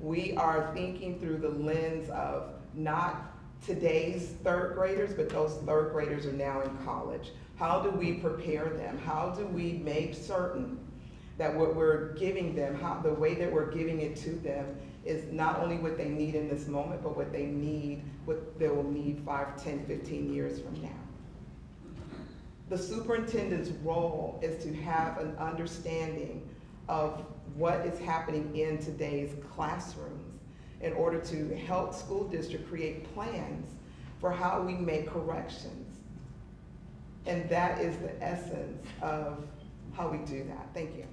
We are thinking through the lens of not today's third graders, but those third graders are now in college. How do we prepare them? How do we make certain that what we're giving them, the way that we're giving it to them is not only what they need in this moment, but what they will need 5, 10, 15 years from now. The superintendent's role is to have an understanding of what is happening in today's classrooms in order to help school district create plans for how we make corrections. And that is the essence of how we do that. Thank you.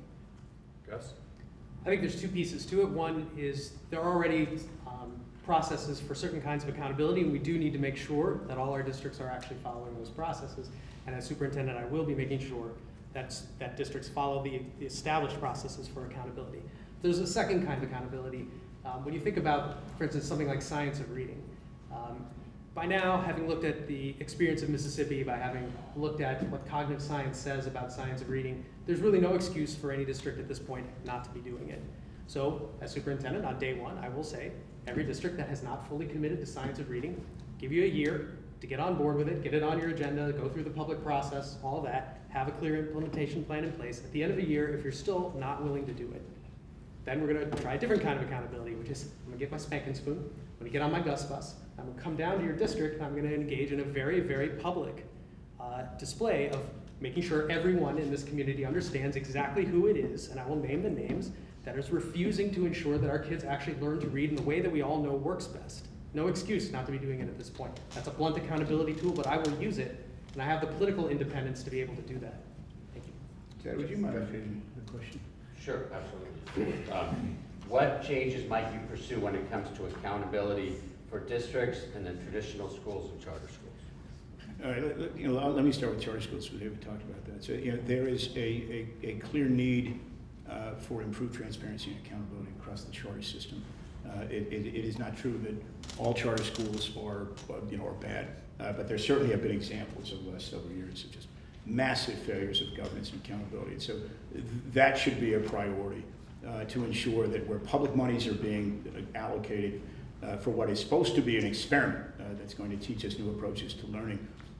Gus? I think there's two pieces to it. One is there are already processes for certain kinds of accountability, and we do need to make sure that all our districts are actually following those processes. And as superintendent, I will be making sure that districts follow the established processes for accountability. There's a second kind of accountability. When you think about, for instance, something like science of reading, by now, having looked at the experience of Mississippi, by having looked at what cognitive science says about science of reading, there's really no excuse for any district at this point not to be doing it. So, as superintendent, on day one, I will say, every district that has not fully committed to science of reading, give you a year to get on board with it, get it on your agenda, go through the public process, all of that, have a clear implementation plan in place. At the end of a year, if you're still not willing to do it, then we're gonna try a different kind of accountability, which is I'm gonna get my spanking spoon, I'm gonna get on my Gus bus, I'm gonna come down to your district, and I'm gonna engage in a very, very public display of making sure everyone in this community understands exactly who it is, and I will name the names, that is refusing to ensure that our kids actually learn to read in the way that we all know works best. No excuse not to be doing it at this point. That's a blunt accountability tool, but I will use it, and I have the political independence to be able to do that. Thank you. Ted, would you mind repeating the question? Sure, absolutely. What changes might you pursue when it comes to accountability for districts and then traditional schools and charter schools? All right, let me start with charter schools. We haven't talked about that. So, there is a clear need for improved transparency and accountability across the charter system. It is not true that all charter schools are bad, but there certainly have been examples over the last several years of just massive failures of governance and accountability. And so that should be a priority to ensure that where public monies are being allocated for what is supposed to be an experiment that's going to teach us new approaches to learning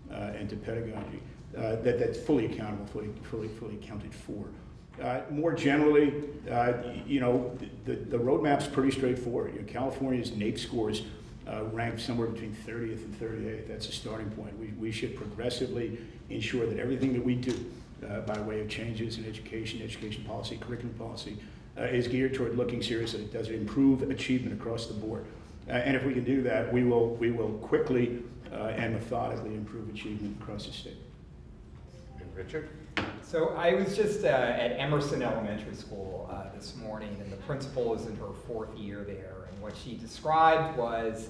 and to pedagogy, that's fully accountable, fully accounted for. More generally, the roadmap's pretty straightforward. California's NAEP scores ranked somewhere between 30th and 38th. That's a starting point. We should progressively ensure that everything that we do by way of changes in education policy, curriculum policy, is geared toward looking seriously. Does it improve achievement across the board? And if we can do that, we will quickly and methodically improve achievement across the state. And Richard? So I was just at Emerson Elementary School this morning, and the principal is in her 4th year there. And what she described was,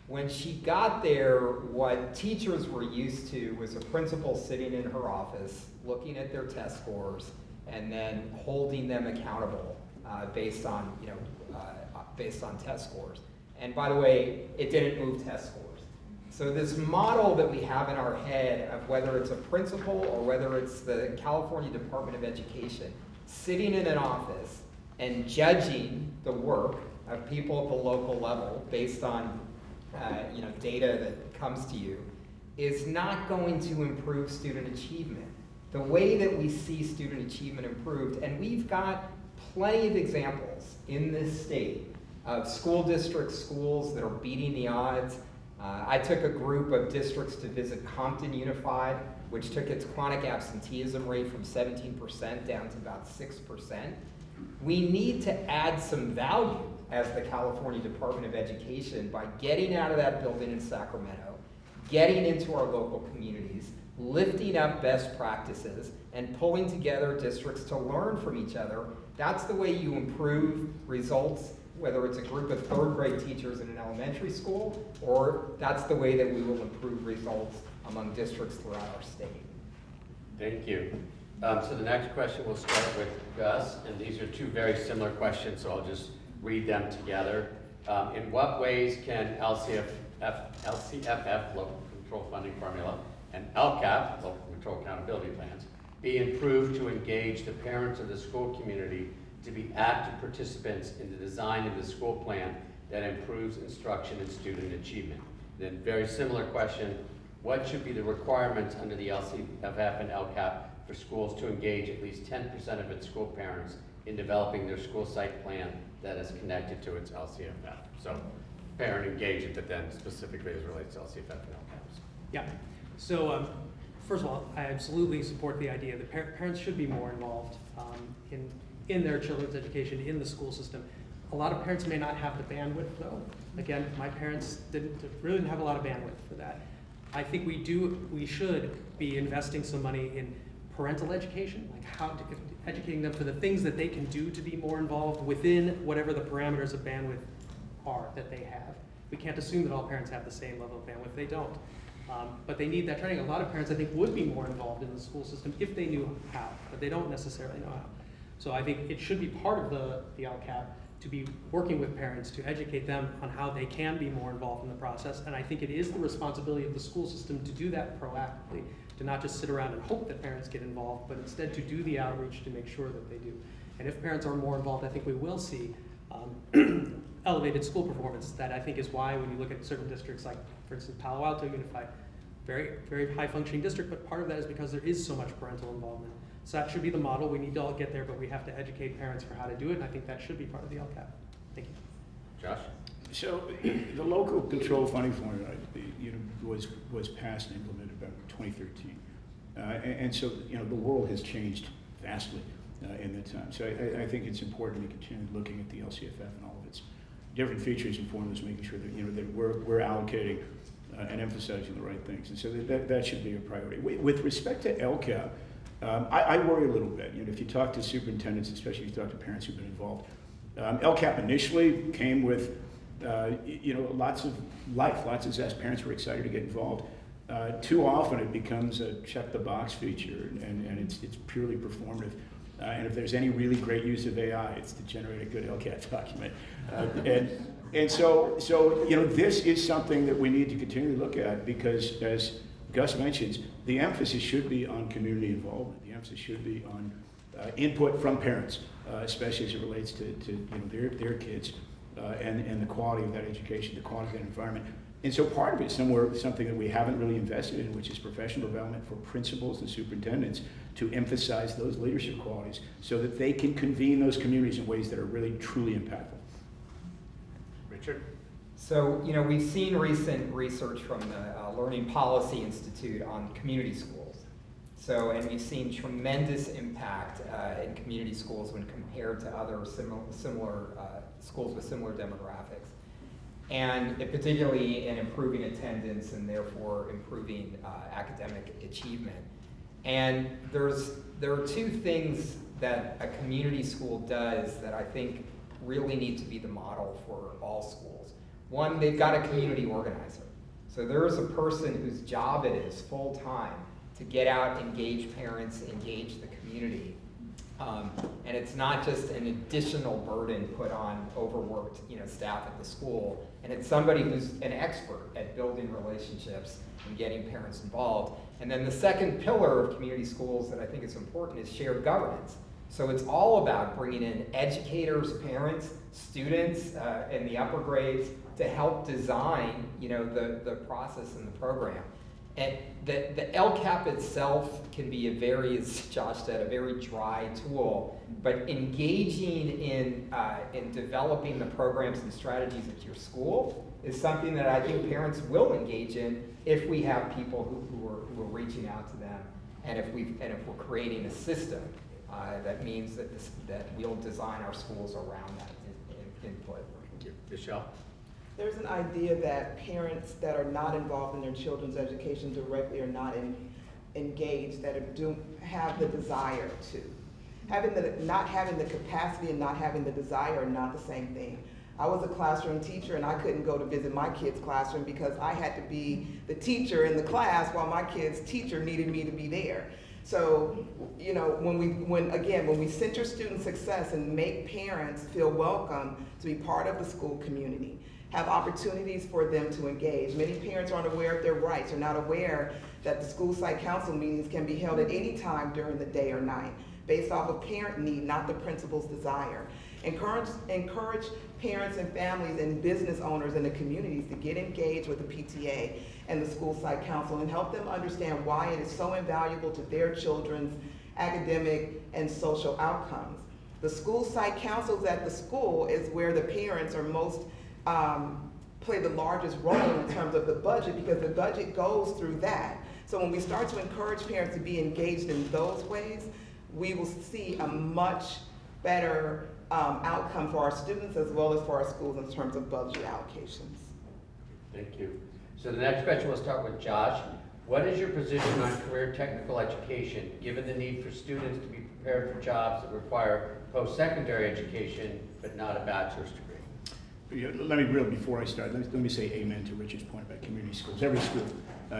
when she got there, what teachers were used to was a principal sitting in her office, looking at their test scores, and then holding them accountable based on test scores. And by the way, it didn't move test scores. So this model that we have in our head of whether it's a principal or whether it's the California Department of Education sitting in an office and judging the work of people at the local level based on data that comes to you is not going to improve student achievement. The way that we see student achievement improved, and we've got plenty of examples in this state of school districts, schools that are beating the odds. I took a group of districts to visit Compton Unified, which took its chronic absenteeism rate from 17% down to about 6%. We need to add some value as the California Department of Education by getting out of that building in Sacramento, getting into our local communities, lifting up best practices, and pulling together districts to learn from each other. That's the way you improve results, whether it's a group of 3rd grade teachers in an elementary school, or that's the way that we will improve results among districts throughout our state. Thank you. So the next question will start with Gus, and these are 2 very similar questions, so I'll just read them together. In what ways can LCFF, Local Control Funding Formula, and LCAP, Local Control Accountability Plans, be improved to engage the parents of the school community to be active participants in the design of the school plan that improves instruction and student achievement? Then very similar question, what should be the requirements under the LCFF and LCAP for schools to engage at least 10% of its school parents in developing their school site plan that is connected to its LCFF? So parent engagement, but then specifically as it relates to LCFF and LCAPs. Yeah. So first of all, I absolutely support the idea that parents should be more involved in their children's education in the school system. A lot of parents may not have the bandwidth, though. Again, my parents really didn't have a lot of bandwidth for that. I think we should be investing some money in parental education, like educating them for the things that they can do to be more involved within whatever the parameters of bandwidth are that they have. We can't assume that all parents have the same level of bandwidth. They don't. But they need that training. A lot of parents, I think, would be more involved in the school system if they knew how, but they don't necessarily know how. So I think it should be part of the LCAP to be working with parents to educate them on how they can be more involved in the process. And I think it is the responsibility of the school system to do that proactively, to not just sit around and hope that parents get involved, but instead to do the outreach to make sure that they do. And if parents are more involved, I think we will see elevated school performance. That I think is why when you look at certain districts, like for instance Palo Alto Unified, very, very high functioning district, but part of that is because there is so much parental involvement. So that should be the model. We need to all get there, but we have to educate parents for how to do it, and I think that should be part of the LCAP. Thank you. Josh? So the local control funding formula was passed and implemented about 2013. And so the world has changed vastly in that time. So I think it's important to continue looking at the LCFF and all of its different features and formulas, making sure that that we're allocating and emphasizing the right things. And so that should be a priority. With respect to LCAP, I worry a little bit. If you talk to superintendents, especially if you talk to parents who've been involved, LCAP initially came with lots of life, lots of zest. Parents were excited to get involved. Too often it becomes a check the box feature, and it's purely performative. And if there's any really great use of AI, it's to generate a good LCAP document. And so this is something that we need to continue to look at, because as Gus mentions, the emphasis should be on community involvement. The emphasis should be on input from parents, especially as it relates to their kids and the quality of that education, the quality of that environment. And so part of it is something that we haven't really invested in, which is professional development for principals and superintendents to emphasize those leadership qualities so that they can convene those communities in ways that are really truly impactful. Richard? So, we've seen recent research from the Learning Policy Institute on community schools. And we've seen tremendous impact in community schools when compared to other similar schools with similar demographics. and particularly in improving attendance and therefore improving academic achievement. And there are two things that a community school does that I think really need to be the model for all schools. One, they've got a community organizer. So there is a person whose job it is full-time to get out, engage parents, engage the community. And it's not just an additional burden put on overworked staff at the school. And it's somebody who's an expert at building relationships and getting parents involved. And then the second pillar of community schools that I think is important is shared governance. So it's all about bringing in educators, parents, students in the upper grades to help design the process and the program. And the LCAP itself can be a very, as Josh said, a very dry tool, but engaging in developing the programs and strategies at your school is something that I think parents will engage in if we have people who are reaching out to them, and if we're creating a system that means that we'll design our schools around that input. Thank you. Michelle? There's an idea that parents that are not involved in their children's education directly are not engaged, that have the desire to. Not having the capacity and not having the desire are not the same thing. I was a classroom teacher and I couldn't go to visit my kid's classroom because I had to be the teacher in the class while my kid's teacher needed me to be there. So, when we center student success and make parents feel welcome to be part of the school community, have opportunities for them to engage. Many parents aren't aware of their rights, are not aware that the school site council meetings can be held at any time during the day or night, based off of parent need, not the principal's desire. Encourage parents and families and business owners in the communities to get engaged with the PTA and the school site council and help them understand why it is so invaluable to their children's academic and social outcomes. The school site councils at the school is where the parents are most play the largest role in terms of the budget, because the budget goes through that. So when we start to encourage parents to be engaged in those ways, we will see a much better outcome for our students as well as for our schools in terms of budget allocations. Thank you. So the next question, we'll start with Josh. What is your position on career technical education, given the need for students to be prepared for jobs that require post-secondary education, but not a bachelor's degree? Let me really, before I start, let me say amen to Richard's point about community schools. Every school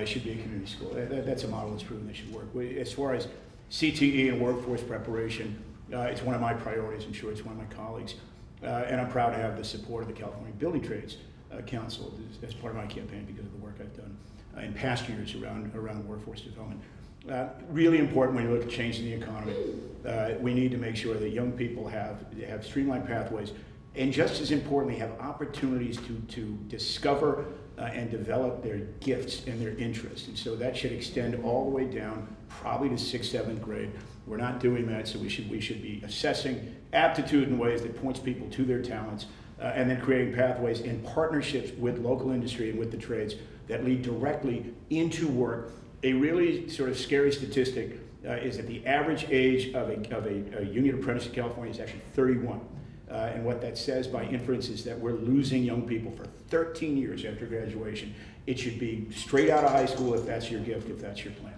should be a community school. That's a model that's proven that should work. As far as CTE and workforce preparation, it's one of my priorities. I'm sure it's one of my colleagues. And I'm proud to have the support of the California Building Trades Council as part of my campaign because of the work I've done in past years around workforce development. Really important when you look at changing the economy. We need to make sure that young people have streamlined pathways, and just as importantly, have opportunities to discover and develop their gifts and their interests. And so that should extend all the way down, probably to 6th, 7th grade. We're not doing that, so we should be assessing aptitude in ways that points people to their talents, and then creating pathways in partnerships with local industry and with the trades that lead directly into work. A really sort of scary statistic is that the average age of a union apprentice in California is actually 31. And what that says by inference is that we're losing young people for 13 years after graduation. It should be straight out of high school if that's your gift, if that's your plan.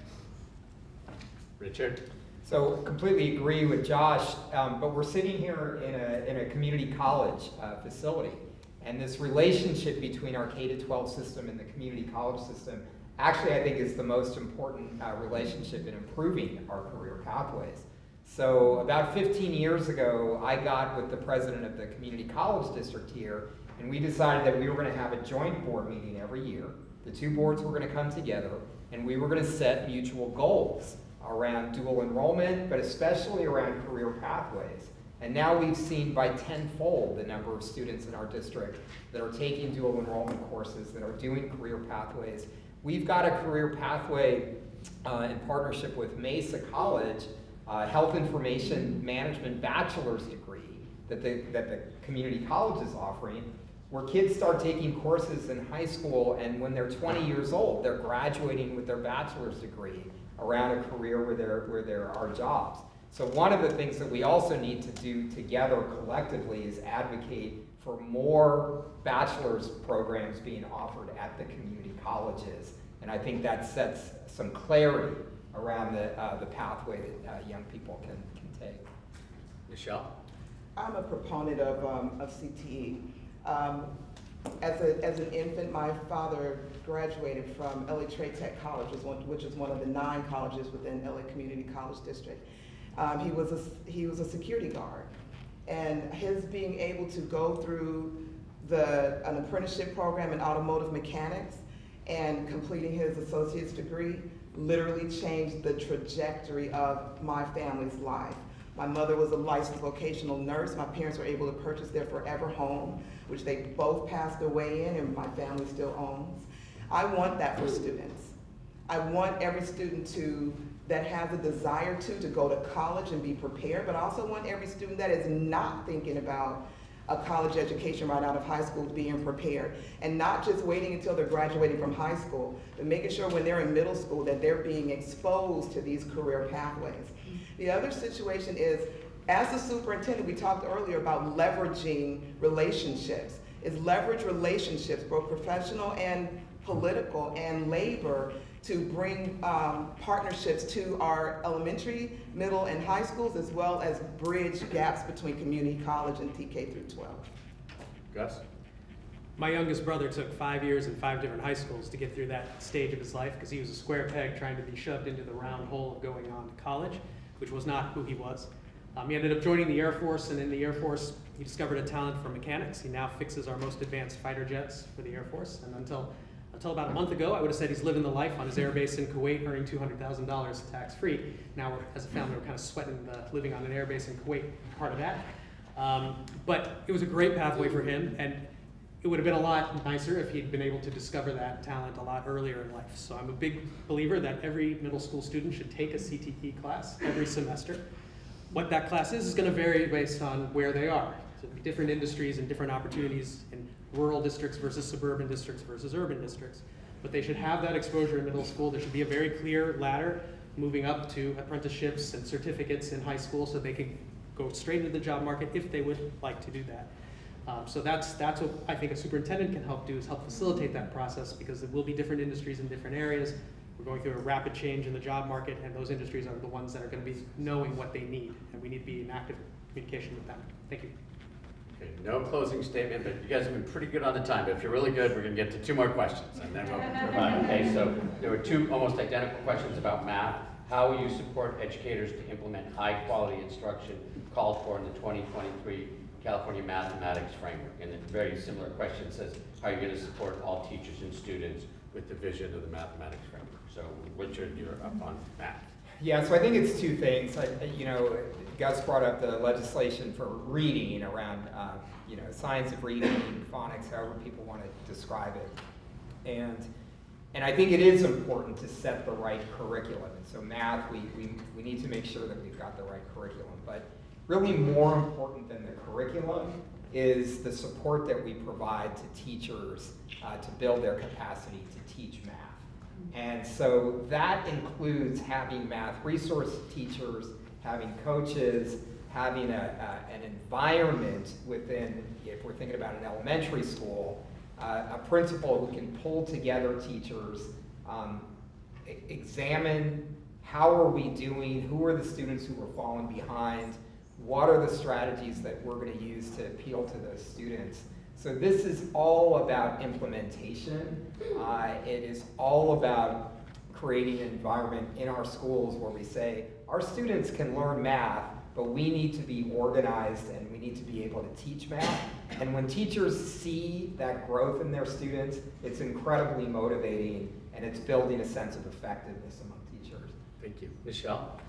Richard? So completely agree with Josh, but we're sitting here in a community college facility, and this relationship between our K-12 system and the community college system actually I think is the most important relationship in improving our career pathways. So about 15 years ago, I got with the president of the community college district here, and we decided that we were going to have a joint board meeting every year. The two boards were going to come together, and we were going to set mutual goals around dual enrollment, but especially around career pathways. And now we've seen by tenfold the number of students in our district that are taking dual enrollment courses, that are doing career pathways. We've got a career pathway in partnership with Mesa College, health information management bachelor's degree that the community college is offering, where kids start taking courses in high school, and when they're 20 years old, they're graduating with their bachelor's degree around a career where there are jobs. So one of the things that we also need to do together collectively is advocate for more bachelor's programs being offered at the community colleges. And I think that sets some clarity around the pathway that young people can take. Michelle? I'm a proponent of CTE. As an infant, my father graduated from LA Trade Tech College, which is one of the 9 colleges within LA Community College District. He was a security guard, and his being able to go through an apprenticeship program in automotive mechanics and completing his associate's degree literally changed the trajectory of my family's life. My mother was a licensed vocational nurse. My parents were able to purchase their forever home, which they both passed away in, and my family still owns. I want that for students. I want every student that has a desire to go to college and be prepared, but I also want every student that is not thinking about a college education right out of high school being prepared, and not just waiting until they're graduating from high school, but making sure when they're in middle school that they're being exposed to these career pathways. The other situation is, as the superintendent, we talked earlier about leveraging relationships. Is leverage relationships, both professional and political and labor, to bring partnerships to our elementary, middle, and high schools, as well as bridge gaps between community college and TK through 12. Gus? My youngest brother took 5 years in 5 different high schools to get through that stage of his life because he was a square peg trying to be shoved into the round hole of going on to college, which was not who he was. He ended up joining the Air Force, and in the Air Force, he discovered a talent for mechanics. He now fixes our most advanced fighter jets for the Air Force, and until about a month ago, I would have said he's living the life on his air base in Kuwait, earning $200,000 tax-free. Now, as a family, we're kind of sweating living on an air base in Kuwait, part of that. But it was a great pathway for him, and it would have been a lot nicer if he'd been able to discover that talent a lot earlier in life. So I'm a big believer that every middle school student should take a CTE class every semester. What that class is going to vary based on where they are. So different industries and different opportunities in rural districts versus suburban districts versus urban districts. But they should have that exposure in middle school. There should be a very clear ladder moving up to apprenticeships and certificates in high school so they can go straight into the job market if they would like to do that. So that's what I think a superintendent can help do, is help facilitate that process, because there will be different industries in different areas. We're going through a rapid change in the job market, and those industries are the ones that are going to be knowing what they need, and we need to be in active communication with them. Thank you. Okay, no closing statement, but you guys have been pretty good on the time. But if you're really good, we're going to get to 2 more questions, and then we'll move on. Okay, so there were 2 almost identical questions about math. How will you support educators to implement high-quality instruction called for in the 2023 California Mathematics Framework? And a very similar question says, how are you going to support all teachers and students with the vision of the mathematics framework? So Richard, you're up on math. Yeah, so I think it's 2 things. Gus brought up the legislation for reading around, science of reading, phonics, however people want to describe it. And I think it is important to set the right curriculum. And so math, we need to make sure that we've got the right curriculum. But really more important than the curriculum is the support that we provide to teachers to build their capacity to teach math. And so that includes having math resource teachers, having coaches, having an environment within, if we're thinking about an elementary school, a principal who can pull together teachers, examine how are we doing, who are the students who are falling behind, what are the strategies that we're going to use to appeal to those students. So this is all about implementation. It is all about creating an environment in our schools where we say, our students can learn math, but we need to be organized and we need to be able to teach math. And when teachers see that growth in their students, it's incredibly motivating, and it's building a sense of effectiveness among teachers. Thank you. Michelle?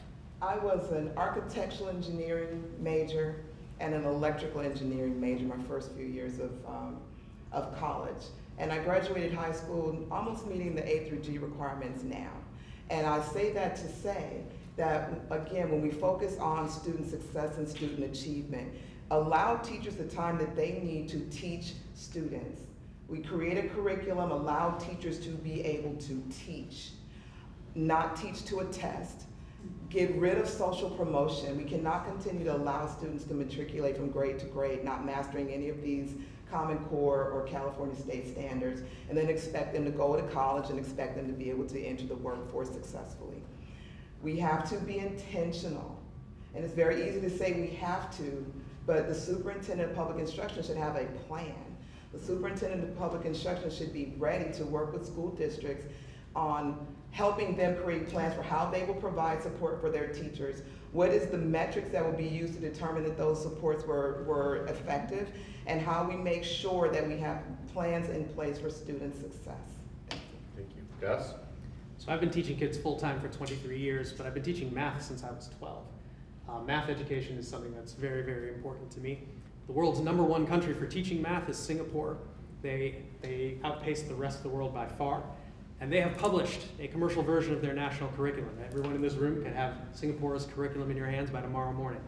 I was an architectural engineering major and an electrical engineering major my first few years of college. And I graduated high school almost meeting the A through G requirements now. And I say that to say that, again, when we focus on student success and student achievement, allow teachers the time that they need to teach students. We create a curriculum, allow teachers to be able to teach, not teach to a test. Get rid of social promotion. We cannot continue to allow students to matriculate from grade to grade, not mastering any of these Common Core or California state standards, and then expect them to go to college and expect them to be able to enter the workforce successfully. We have to be intentional. And it's very easy to say we have to, but the superintendent of public instruction should have a plan. The superintendent of public instruction should be ready to work with school districts on helping them create plans for how they will provide support for their teachers. What is the metrics that will be used to determine that those supports were effective, and how we make sure that we have plans in place for student success. Thank you. Thank you. Gus? So I've been teaching kids full-time for 23 years, but I've been teaching math since I was 12. Math education is something that's very, very important to me. The world's #1 country for teaching math is Singapore. They outpace the rest of the world by far. And they have published a commercial version of their national curriculum. Everyone in this room can have Singapore's curriculum in your hands by tomorrow morning.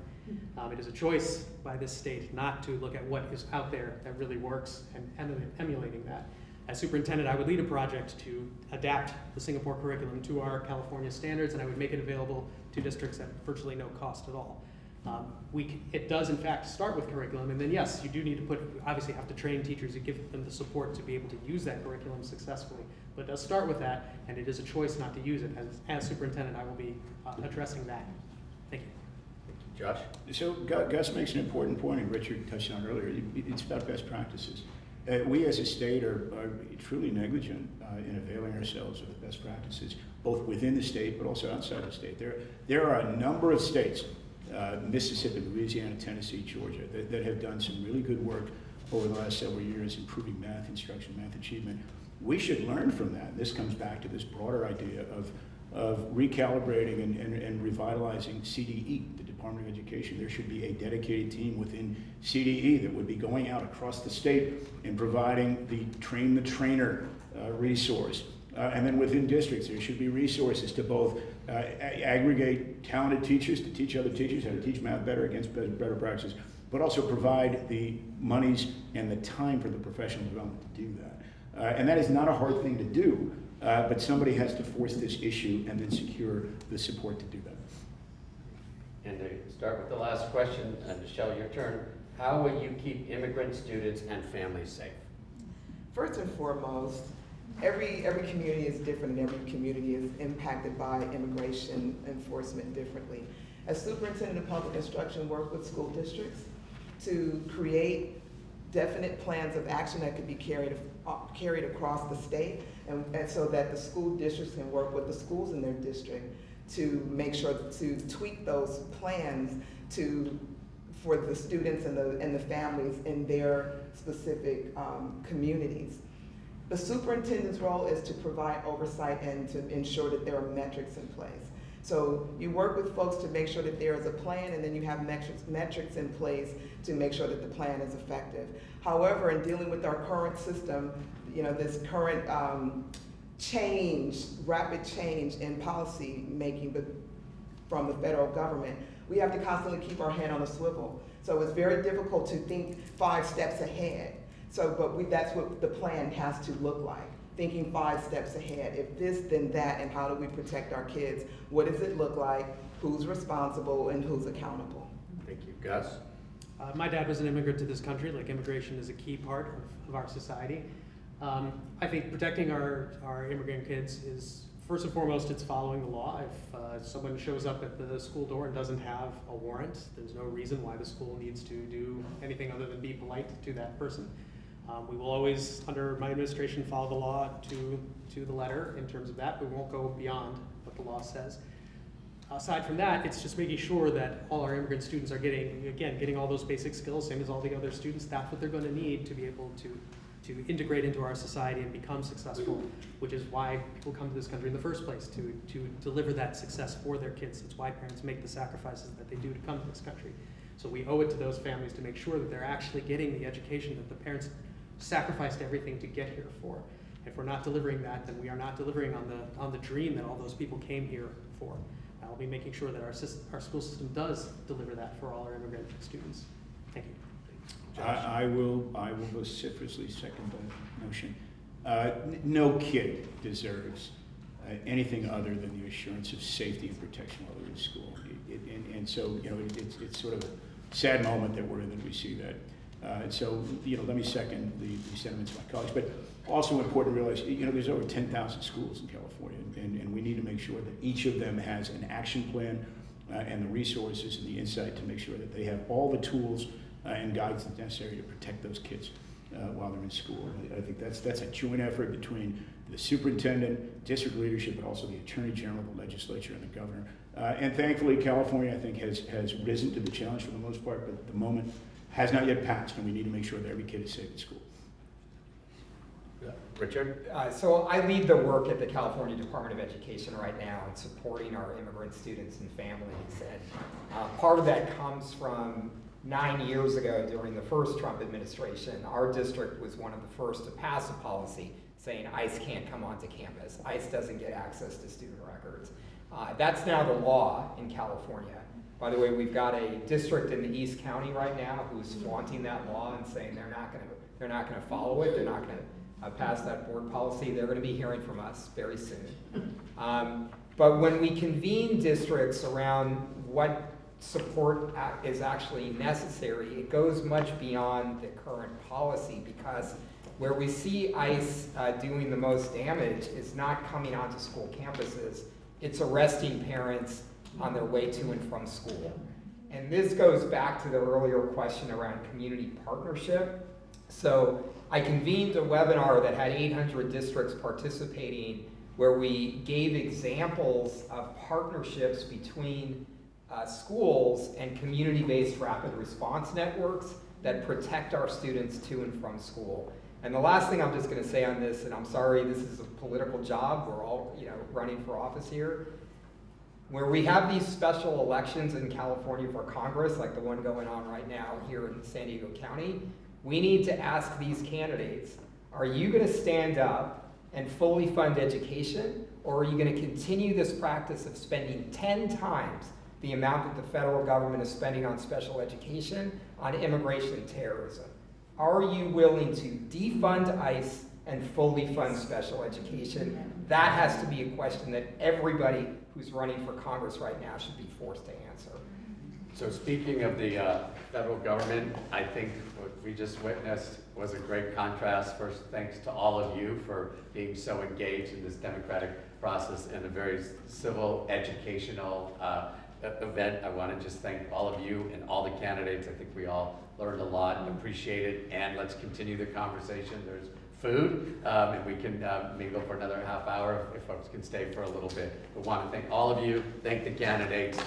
It is a choice by this state not to look at what is out there that really works and emulating that. As superintendent, I would lead a project to adapt the Singapore curriculum to our California standards, and I would make it available to districts at virtually no cost at all. It does in fact start with curriculum, and then yes, you do need to obviously have to train teachers and give them the support to be able to use that curriculum successfully. But it does start with that, and it is a choice not to use it. As superintendent, I will be addressing that. Thank you. Josh? So Gus makes an important point, and Richard touched on it earlier. It's about best practices. We as a state are truly negligent in availing ourselves of the best practices, both within the state but also outside the state. There are a number of states, Mississippi, Louisiana, Tennessee, Georgia, that have done some really good work over the last several years improving math instruction, math achievement. We should learn from that. This comes back to this broader idea of recalibrating and revitalizing CDE, the Department of Education. There should be a dedicated team within CDE that would be going out across the state and providing the train the trainer resource. And then within districts, there should be resources to both aggregate talented teachers to teach other teachers how to teach math better against better practices, but also provide the monies and the time for the professional development to do that. And that is not a hard thing to do, but somebody has to force this issue and then secure the support to do that. And to start with the last question, Michelle, your turn. How will you keep immigrant students and families safe? First and foremost, every community is different, and every community is impacted by immigration enforcement differently. As superintendent of public instruction, work with school districts to create definite plans of action that could be carried across the state, and so that the school districts can work with the schools in their district to make sure to tweak those plans for the students and the families in their specific communities. The superintendent's role is to provide oversight and to ensure that there are metrics in place. So you work with folks to make sure that there is a plan, and then you have metrics in place to make sure that the plan is effective. However, in dealing with our current system, this current rapid change in policy making from the federal government, we have to constantly keep our head on a swivel. So it's very difficult to think 5 steps ahead. That's what the plan has to look like. Thinking 5 steps ahead. If this, then that, and how do we protect our kids? What does it look like? Who's responsible and who's accountable? Thank you. Gus? My dad was an immigrant to this country. Immigration is a key part of our society. I think protecting our immigrant kids is, first and foremost, it's following the law. If someone shows up at the school door and doesn't have a warrant, there's no reason why the school needs to do anything other than be polite to that person. We will always, under my administration, follow the law to the letter in terms of that. We won't go beyond what the law says. Aside from that, it's just making sure that all our immigrant students are getting all those basic skills, same as all the other students. That's what they're going to need to be able to integrate into our society and become successful, which is why people come to this country in the first place, to deliver that success for their kids. It's why parents make the sacrifices that they do to come to this country. So we owe it to those families to make sure that they're actually getting the education that the parents sacrificed everything to get here for. If we're not delivering that, then we are not delivering on the dream that all those people came here for. I'll be making sure that our school system does deliver that for all our immigrant students. Thank you. I will vociferously second that notion. No kid deserves anything other than the assurance of safety and protection while they're in school. And so, it's sort of a sad moment that we're in that we see that. And so, let me second the sentiments of my colleagues. But also important to realize, there's over 10,000 schools in California, and we need to make sure that each of them has an action plan and the resources and the insight to make sure that they have all the tools and guidance necessary to protect those kids while they're in school. I think that's a joint effort between the superintendent, district leadership, but also the attorney general, the legislature, and the governor. And thankfully, California, I think, has risen to the challenge for the most part, but the moment has not yet passed, and we need to make sure that every kid is safe in school. Richard? So I lead the work at the California Department of Education right now in supporting our immigrant students and families. And part of that comes from 9 years ago during the first Trump administration. Our district was one of the first to pass a policy saying ICE can't come onto campus. ICE doesn't get access to student records. That's now the law in California. By the way, we've got a district in the East County right now who's flaunting that law and saying they're not going to follow it. They're not going to pass that board policy. They're going to be hearing from us very soon. But when we convene districts around what support is actually necessary, it goes much beyond the current policy, because where we see ICE doing the most damage is not coming onto school campuses. It's arresting parents on their way to and from school. And this goes back to the earlier question around community partnership. So I convened a webinar that had 800 districts participating, where we gave examples of partnerships between schools and community-based rapid response networks that protect our students to and from school. And the last thing I'm just going to say on this, and I'm sorry, this is a political job, we're all running for office here, where we have these special elections in California for Congress, like the one going on right now here in San Diego County, we need to ask these candidates, are you going to stand up and fully fund education, or are you going to continue this practice of spending 10 times the amount that the federal government is spending on special education on immigration and terrorism? Are you willing to defund ICE and fully fund special education? That has to be a question that everybody who's running for Congress right now should be forced to answer. So speaking of the federal government, I think what we just witnessed was a great contrast. First, thanks to all of you for being so engaged in this democratic process in a very civil, educational event. I want to just thank all of you and all the candidates. I think we all learned a lot, appreciate it, and let's continue the conversation. There's food, and we can mingle for another half hour if folks can stay for a little bit. I want to thank all of you, thank the candidates.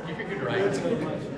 You figured right.